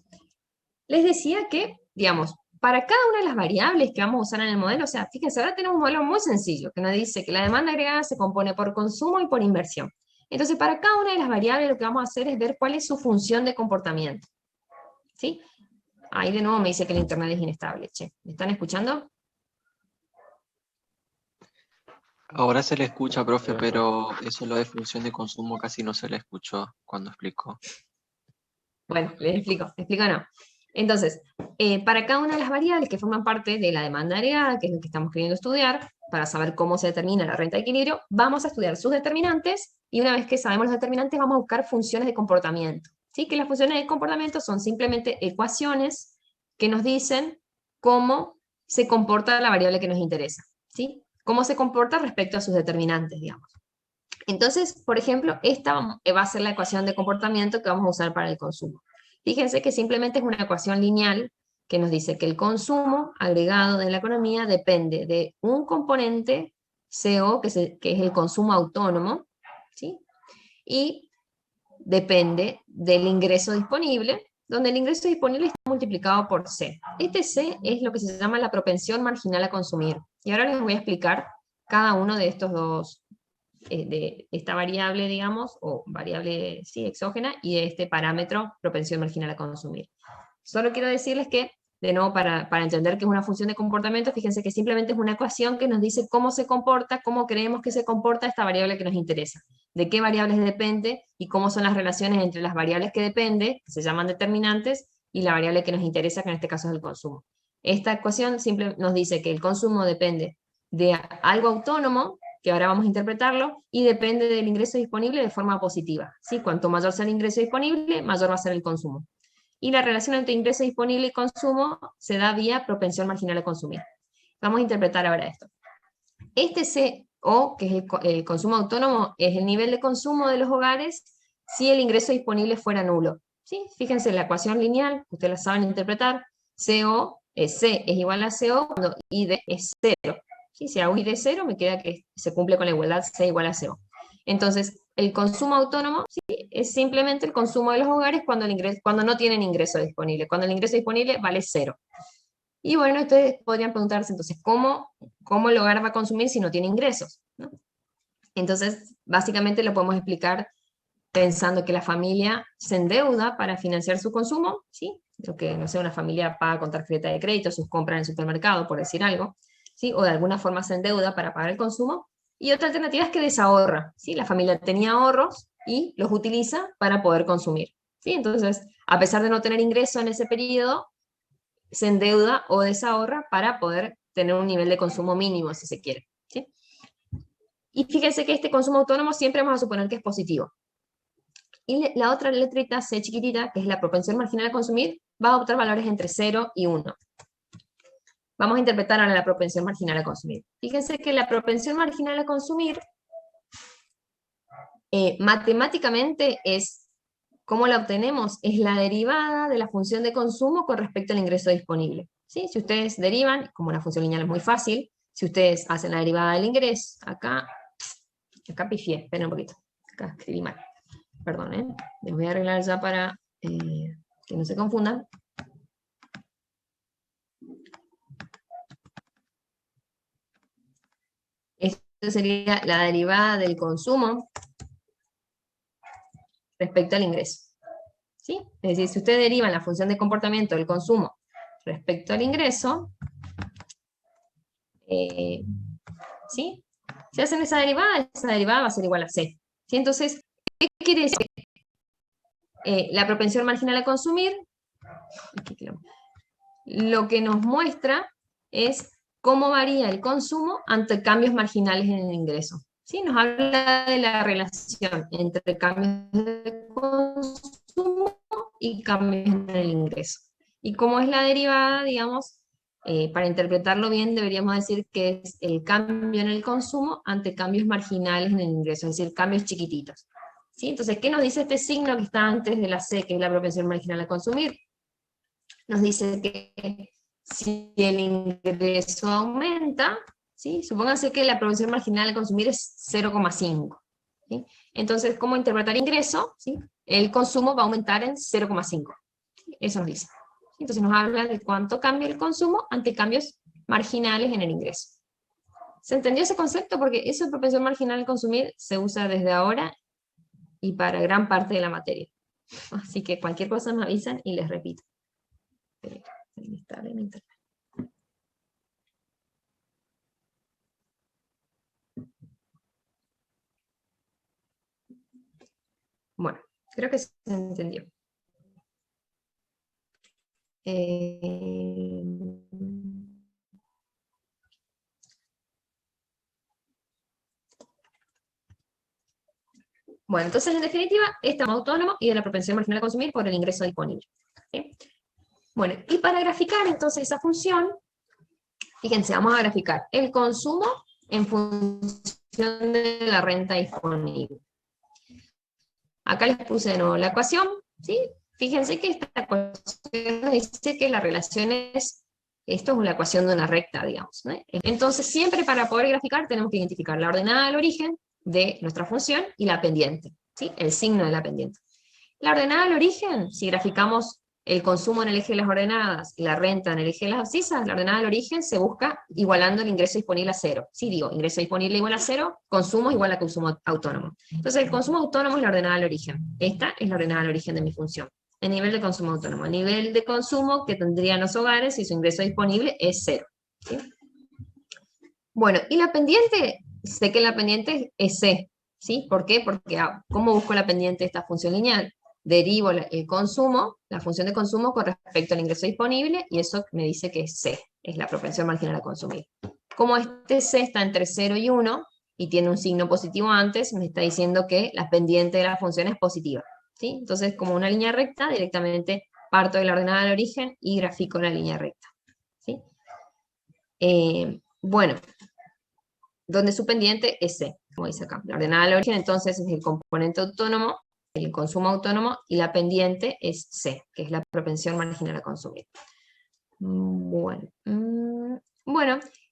les decía que, digamos, para cada una de las variables que vamos a usar en el modelo, o sea, fíjense, ahora tenemos un modelo muy sencillo, que nos dice que la demanda agregada se compone por consumo y por inversión. Entonces, para cada una de las variables lo que vamos a hacer es ver cuál es su función de comportamiento, ¿sí? Ahí de nuevo me dice que el internet es inestable, che. ¿Me están escuchando? Ahora se le escucha, profe, pero eso lo de función de consumo casi no se le escuchó cuando explicó. Bueno, les explico no. Entonces, para cada una de las variables que forman parte de la demanda agregada, que es lo que estamos queriendo estudiar, para saber cómo se determina la renta de equilibrio, vamos a estudiar sus determinantes, y una vez que sabemos los determinantes, vamos a buscar funciones de comportamiento. ¿Sí? Que las funciones de comportamiento son simplemente ecuaciones que nos dicen cómo se comporta la variable que nos interesa. ¿Sí? Cómo se comporta respecto a sus determinantes, digamos. Entonces, por ejemplo, esta va a ser la ecuación de comportamiento que vamos a usar para el consumo. Fíjense que simplemente es una ecuación lineal que nos dice que el consumo agregado de la economía depende de un componente CO, que es el consumo autónomo, ¿sí? Y depende del ingreso disponible, donde el ingreso disponible está multiplicado por C. Este C es lo que se llama la propensión marginal a consumir. Y ahora les voy a explicar cada uno de estos dos, de esta variable, digamos, o variable, sí, exógena, y de este parámetro, propensión marginal a consumir. Solo quiero decirles que, de nuevo, para entender que es una función de comportamiento, fíjense que simplemente es una ecuación que nos dice cómo se comporta, cómo creemos que se comporta esta variable que nos interesa, de qué variables depende y cómo son las relaciones entre las variables que depende, que se llaman determinantes, y la variable que nos interesa, que en este caso es el consumo. Esta ecuación simple nos dice que el consumo depende de algo autónomo, que ahora vamos a interpretarlo, y depende del ingreso disponible de forma positiva, ¿sí? Cuanto mayor sea el ingreso disponible, mayor va a ser el consumo. Y la relación entre ingreso disponible y consumo se da vía propensión marginal a consumir. Vamos a interpretar ahora esto. Este CO, que es el consumo autónomo, es el nivel de consumo de los hogares si el ingreso disponible fuera nulo. ¿sí? Fíjense, la ecuación lineal, ustedes la saben interpretar, C es igual a CO cuando ID es 0. ¿Sí? Si hago ID 0, me queda que se cumple con la igualdad C igual a CO. Entonces, el consumo autónomo, ¿sí? Es simplemente el consumo de los hogares cuando no tienen ingreso disponible. Cuando el ingreso disponible vale 0. Y bueno, ustedes podrían preguntarse entonces, ¿cómo el hogar va a consumir si no tiene ingresos? ¿No? Entonces, básicamente lo podemos explicar pensando que la familia se endeuda para financiar su consumo, ¿sí? Lo que, no sé, una familia paga con tarjeta de crédito sus compras en el supermercado, por decir algo, ¿sí? O de alguna forma se endeuda para pagar el consumo. Y otra alternativa es que desahorra, ¿sí? La familia tenía ahorros y los utiliza para poder consumir, ¿sí? Entonces, a pesar de no tener ingreso en ese periodo, se endeuda o desahorra para poder tener un nivel de consumo mínimo, si se quiere, ¿sí? Y fíjense que este consumo autónomo siempre vamos a suponer que es positivo. Y la otra letrita C chiquitita, que es la propensión marginal a consumir, va a adoptar valores entre 0 y 1. Vamos a interpretar ahora la propensión marginal a consumir. Fíjense que la propensión marginal a consumir, matemáticamente es, ¿cómo la obtenemos? Es la derivada de la función de consumo con respecto al ingreso disponible. ¿Sí? Si ustedes derivan, como la función lineal es muy fácil, si ustedes hacen la derivada del ingreso, acá pifié, esperen un poquito, acá escribí mal. Perdón, les voy a arreglar ya para que no se confundan. Esto sería la derivada del consumo respecto al ingreso. ¿Sí? Es decir, si ustedes derivan la función de comportamiento del consumo respecto al ingreso, ¿sí? Si hacen esa derivada va a ser igual a C. ¿Sí? Entonces, ¿qué quiere decir? La propensión marginal a consumir, lo que nos muestra es cómo varía el consumo ante cambios marginales en el ingreso. ¿Sí? Nos habla de la relación entre cambios de consumo y cambios en el ingreso. Y como es la derivada, digamos, para interpretarlo bien deberíamos decir que es el cambio en el consumo ante cambios marginales en el ingreso, es decir, cambios chiquititos. ¿Sí? Entonces, ¿qué nos dice este signo que está antes de la C, que es la propensión marginal a consumir? Nos dice que si el ingreso aumenta, ¿sí? Supónganse que la propensión marginal a consumir es 0,5. ¿Sí? Entonces, ¿cómo interpretar ingreso? ¿Sí? El consumo va a aumentar en 0,5. Eso nos dice. Entonces nos habla de cuánto cambia el consumo ante cambios marginales en el ingreso. ¿Se entendió ese concepto? Porque esa propensión marginal a consumir se usa desde ahora y para gran parte de la materia. Así que cualquier cosa me avisan y les repito. Bueno, creo que se entendió. Bueno, entonces en definitiva, estamos autónomos y de la propensión marginal a consumir por el ingreso disponible. ¿Sí? Bueno, y para graficar entonces esa función, fíjense, vamos a graficar el consumo en función de la renta disponible. Acá les puse de nuevo la ecuación, ¿sí? Fíjense que esta ecuación nos dice que la relación es, esto es una ecuación de una recta, digamos, ¿no? Entonces siempre para poder graficar tenemos que identificar la ordenada del origen de nuestra función y la pendiente, ¿sí? El signo de la pendiente. La ordenada del origen, si graficamos el consumo en el eje de las ordenadas y la renta en el eje de las abscisas, la ordenada del origen se busca igualando el ingreso disponible a 0. Sí, digo, ingreso disponible igual a 0, consumo igual a consumo autónomo. Entonces el consumo autónomo es la ordenada del origen. Esta es la ordenada del origen de mi función. El nivel de consumo autónomo. El nivel de consumo que tendrían los hogares si su ingreso disponible es 0. ¿Sí? Bueno, y la pendiente, sé que la pendiente es C. ¿Sí? ¿Por qué? Porque, ¿cómo busco la pendiente de esta función lineal? Derivo el consumo, la función de consumo con respecto al ingreso disponible, y eso me dice que es C, es la propensión marginal a consumir. Como este C está entre 0 y 1, y tiene un signo positivo antes, me está diciendo que la pendiente de la función es positiva. ¿Sí? Entonces, como una línea recta, directamente parto de la ordenada del origen y grafico la línea recta. ¿Sí? Bueno, donde su pendiente es C, como dice acá. La ordenada del origen, entonces, es el componente autónomo el consumo autónomo, y la pendiente es C, que es la propensión marginal a consumir. Bueno,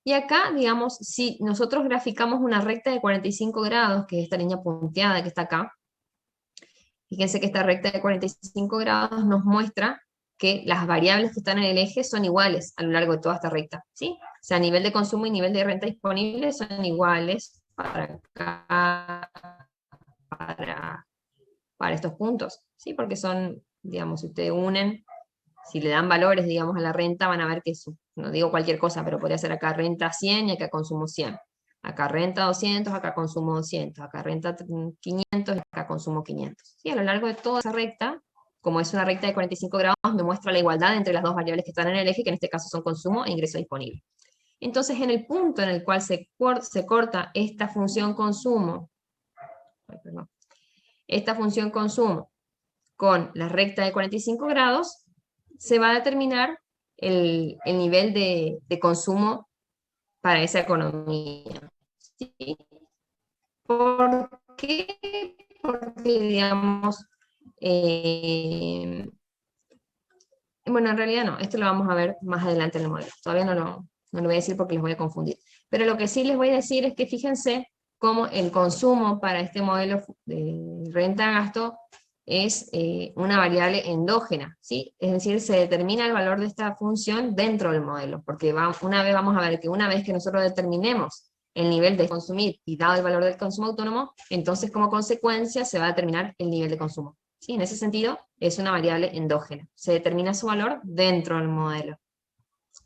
y acá, digamos, si nosotros graficamos una recta de 45 grados, que es esta línea punteada que está acá, fíjense que esta recta de 45 grados nos muestra que las variables que están en el eje son iguales a lo largo de toda esta recta, ¿sí? O sea, nivel de consumo y nivel de renta disponible son iguales para acá, para estos puntos, ¿sí? Porque son, digamos, si ustedes unen, si le dan valores, digamos, a la renta, van a ver que, no digo cualquier cosa, pero podría ser acá renta 100 y acá consumo 100. Acá renta 200, acá consumo 200, acá renta 500 y acá consumo 500. ¿Sí? A lo largo de toda esa recta, como es una recta de 45 grados, me muestra la igualdad entre las dos variables que están en el eje, que en este caso son consumo e ingreso disponible. Entonces, en el punto en el cual se corta esta función consumo, esta función consumo con la recta de 45 grados, se va a determinar el nivel de consumo para esa economía. ¿Sí? ¿Por qué? Porque, digamos, bueno, en realidad no, esto lo vamos a ver más adelante en el modelo. Todavía no lo voy a decir porque los voy a confundir. Pero lo que sí les voy a decir es que fíjense cómo el consumo para este modelo de renta-gasto es una variable endógena, ¿sí? Es decir, se determina el valor de esta función dentro del modelo, porque una vez vamos a ver que una vez que nosotros determinemos el nivel de consumir y dado el valor del consumo autónomo, entonces como consecuencia se va a determinar el nivel de consumo. ¿Sí? En ese sentido, es una variable endógena. Se determina su valor dentro del modelo.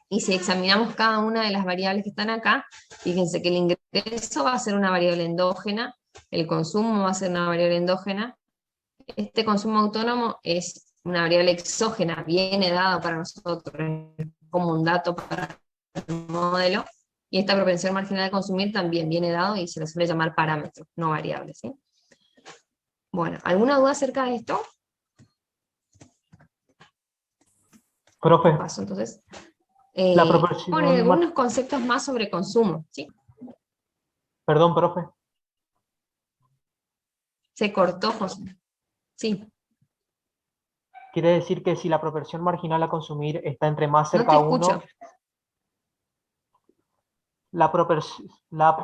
Y si examinamos cada una de las variables que están acá, fíjense que el ingreso va a ser una variable endógena, el consumo va a ser una variable endógena, este consumo autónomo es una variable exógena, viene dado para nosotros como un dato para el modelo, y esta propensión marginal de consumir también viene dado y se le suele llamar parámetro, no variable. ¿Sí? Bueno, ¿alguna duda acerca de esto? Profe, Paso entonces. la proporción... Pone algunos conceptos más sobre consumo. ¿Sí? Perdón, profe. Se cortó, José. Sí. Quiere decir que si la propensión marginal a consumir está entre más No cerca te a 1, escucho. la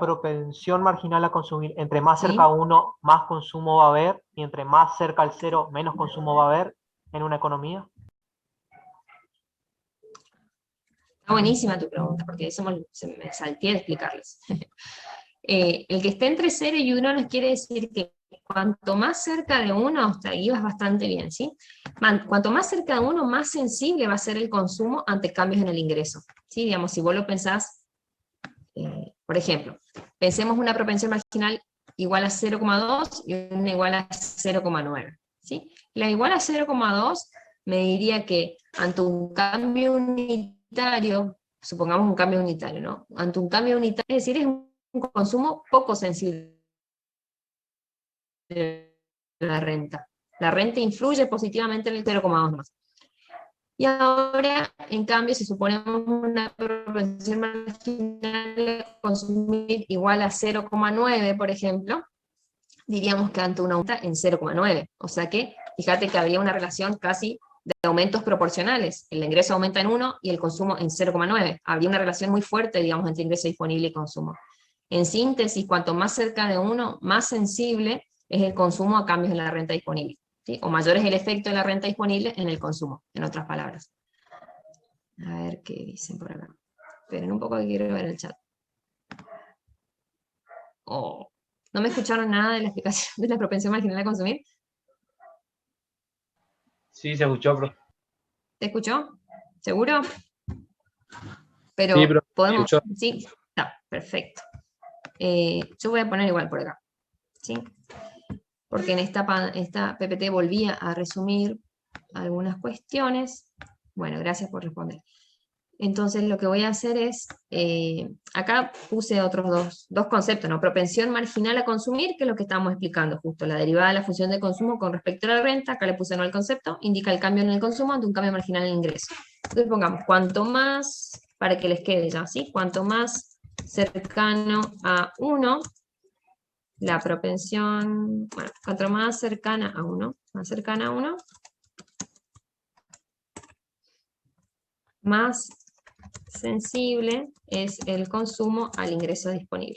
propensión marginal a consumir, entre más ¿Sí? cerca a 1, más consumo va a haber, y entre más cerca al 0, menos consumo va a haber en una economía. Está buenísima tu pregunta, porque eso me salté de explicarles. El que esté entre 0 y 1 nos quiere decir que cuanto más cerca de 1, hasta ahí vas bastante bien, ¿sí? Cuanto más cerca de 1, más sensible va a ser el consumo ante cambios en el ingreso. ¿Sí? Digamos, si vos lo pensás, por ejemplo, pensemos una propensión marginal igual a 0,2 y una igual a 0,9. ¿Sí? La igual a 0,2 me diría que ante un cambio unitario, supongamos un cambio unitario, ¿no? Ante un cambio unitario, es decir, es un consumo poco sensible de la renta. La renta influye positivamente en el 0,2 más. Y ahora, en cambio, si suponemos una propensión marginal de consumir igual a 0,9, por ejemplo, diríamos que ante una aumenta en 0,9. O sea que, fíjate que habría una relación casi de aumentos proporcionales. El ingreso aumenta en 1 y el consumo en 0,9. Habría una relación muy fuerte, digamos, entre ingreso disponible y consumo. En síntesis, cuanto más cerca de 1, más sensible es el consumo a cambios en la renta disponible. ¿Sí? O mayor es el efecto de la renta disponible en el consumo, en otras palabras. A ver qué dicen por acá. Esperen un poco que quiero ver el chat. Oh, ¿no me escucharon nada de la explicación de la propensión marginal a consumir? Sí, se escuchó, profe. ¿Te escuchó? ¿Seguro? Pero Sí, profe, podemos... escuchó. Sí, está, perfecto. Yo voy a poner igual por acá. ¿Sí? Porque en esta PPT volvía a resumir algunas cuestiones. Bueno, gracias por responder. Entonces lo que voy a hacer es, acá puse otros dos conceptos, ¿no? Propensión marginal a consumir, que es lo que estábamos explicando justo, la derivada de la función de consumo con respecto a la renta, acá le puse no el concepto, indica el cambio en el consumo ante un cambio marginal en el ingreso. Entonces pongamos, cuanto más, para que les quede ya, ¿sí? Cuanto más cercano a 1, la propensión, bueno, cuanto más cercana a 1, más sensible es el consumo al ingreso disponible,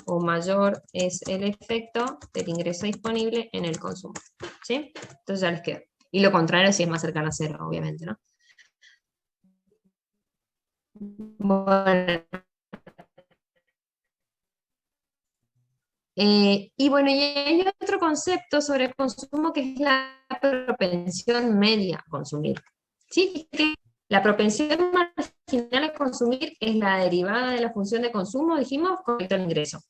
o mayor es el efecto del ingreso disponible en el consumo, ¿sí? Entonces ya les queda. Y lo contrario si es más cercano a 0, obviamente, ¿no? Bueno. Y bueno, y hay otro concepto sobre el consumo que es la propensión media a consumir. ¿Sí? La propensión marginal a consumir es la derivada de la función de consumo, dijimos, con respecto al ingreso.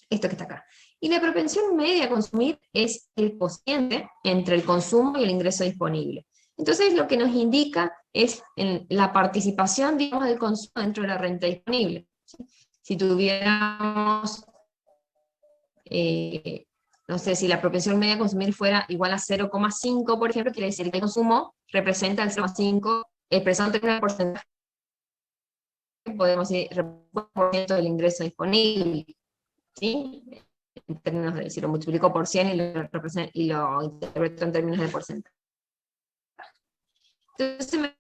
Esto que está acá. Y la propensión media a consumir es el cociente entre el consumo y el ingreso disponible. Entonces, lo que nos indica es la participación, digamos, del consumo dentro de la renta disponible. ¿Sí? Si tuviéramos, no sé, si la propensión media a consumir fuera igual a 0,5, por ejemplo, quiere decir que el consumo representa el 0,5, expresado en términos de porcentaje, podemos decir, representa del ingreso disponible, ¿sí? En términos de, si lo multiplico por 100 y lo interpreto en términos de porcentaje. Entonces,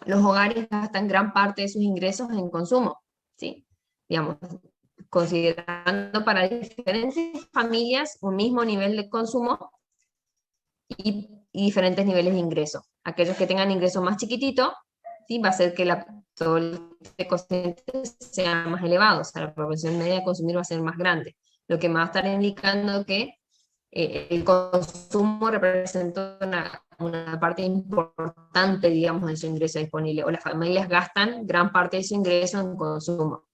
los hogares gastan gran parte de sus ingresos en consumo, ¿sí? Digamos, considerando para diferentes familias un mismo nivel de consumo y diferentes niveles de ingreso. Aquellos que tengan ingresos más chiquititos, ¿sí? Va a hacer que todo el cociente sea más elevado, o sea, la propensión media de consumir va a ser más grande, lo que me va a estar indicando que el consumo representa una parte importante, digamos, de su ingreso disponible, o las familias gastan gran parte de su ingreso en consumo.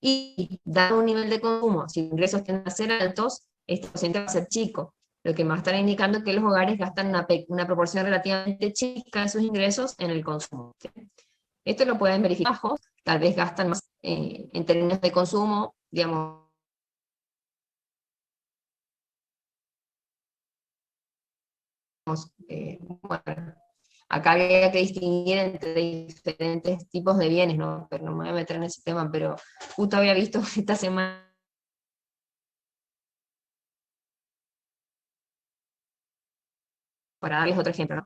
Y dado un nivel de consumo, si los ingresos tienden a ser altos, este cociente va a ser chico, lo que me va a estar indicando que los hogares gastan una proporción relativamente chica de sus ingresos en el consumo. ¿Sí? Esto lo pueden verificar bajos, tal vez gastan más en términos de consumo, digamos, bueno, acá había que distinguir entre diferentes tipos de bienes, ¿no? Pero no me voy a meter en ese tema, pero justo había visto esta semana para darles otro ejemplo, ¿no?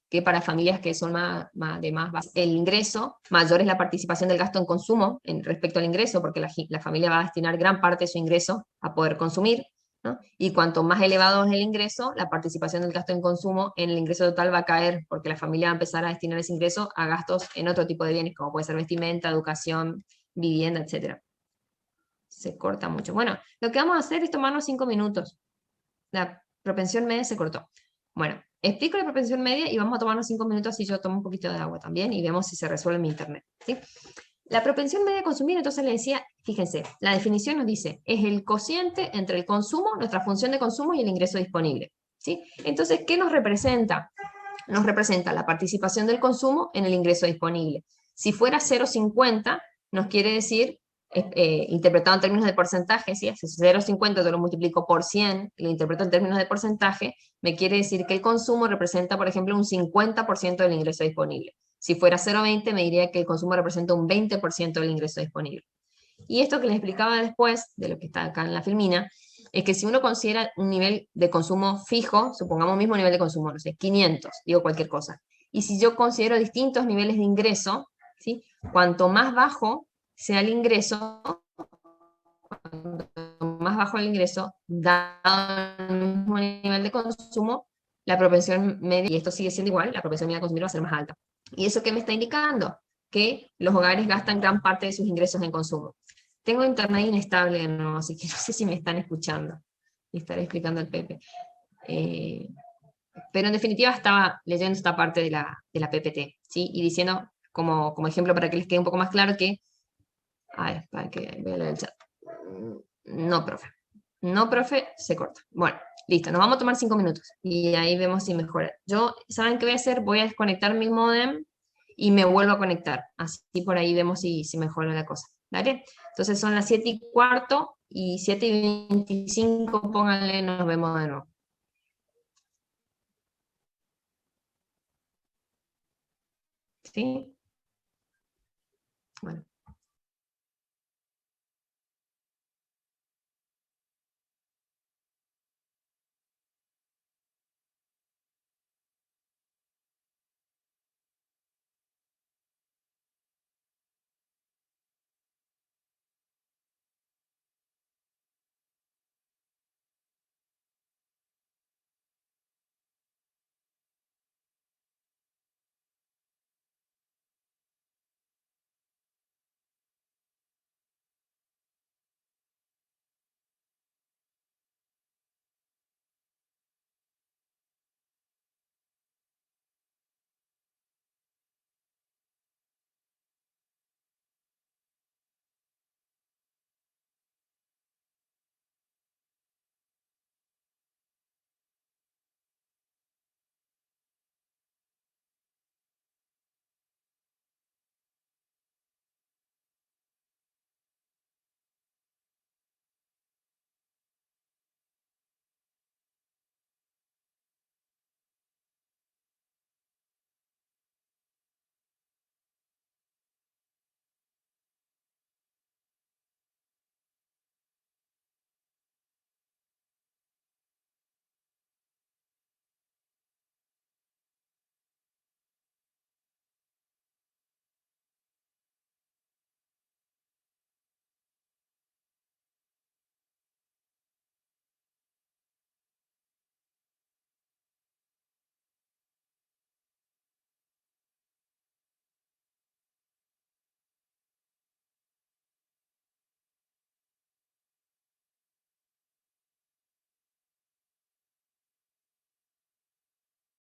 Que para familias que son de más base, el ingreso, mayor es la participación del gasto en consumo respecto al ingreso, porque la familia va a destinar gran parte de su ingreso a poder consumir, ¿no? Y cuanto más elevado es el ingreso, la participación del gasto en consumo en el ingreso total va a caer, porque la familia va a empezar a destinar ese ingreso a gastos en otro tipo de bienes, como puede ser vestimenta, educación, vivienda, etc. Se corta mucho. Bueno, lo que vamos a hacer es tomarnos 5 minutos. La propensión media se cortó. Bueno, explico la propensión media y vamos a tomarnos 5 minutos y yo tomo un poquito de agua también y vemos si se resuelve mi internet. ¿Sí? La propensión media a consumir, entonces le decía, fíjense, la definición nos dice, es el cociente entre el consumo, nuestra función de consumo y el ingreso disponible. ¿Sí? Entonces, ¿qué nos representa? Nos representa la participación del consumo en el ingreso disponible. Si fuera 0,50, nos quiere decir, interpretado en términos de porcentaje, si es 0,50 yo lo multiplico por 100, lo interpreto en términos de porcentaje, me quiere decir que el consumo representa, por ejemplo, un 50% del ingreso disponible. Si fuera 0,20, me diría que el consumo representa un 20% del ingreso disponible. Y esto que les explicaba después, de lo que está acá en la filmina, es que si uno considera un nivel de consumo fijo, supongamos mismo nivel de consumo, no sé, 500, digo cualquier cosa, y si yo considero distintos niveles de ingreso, ¿sí? Cuanto más bajo sea el ingreso, dado el mismo nivel de consumo, la propensión media, y esto sigue siendo igual, la propensión media de consumir va a ser más alta. ¿Y eso qué me está indicando? Que los hogares gastan gran parte de sus ingresos en consumo. Tengo internet inestable, ¿no? Así que no sé si me están escuchando. Y estaré explicando el Pepe. Pero en definitiva estaba leyendo esta parte de la PPT, ¿sí? Y diciendo, como ejemplo para que les quede un poco más claro que, a ver, para que vean el chat. No, profe. No, profe, se corta. Bueno, listo, nos vamos a tomar 5 minutos. Y ahí vemos si mejora. Yo, ¿saben qué voy a hacer? Voy a desconectar mi modem y me vuelvo a conectar. Así por ahí vemos si mejora la cosa. ¿Vale? Entonces son las 7:15 y 7:25, pónganle, nos vemos de nuevo. ¿Sí? Bueno.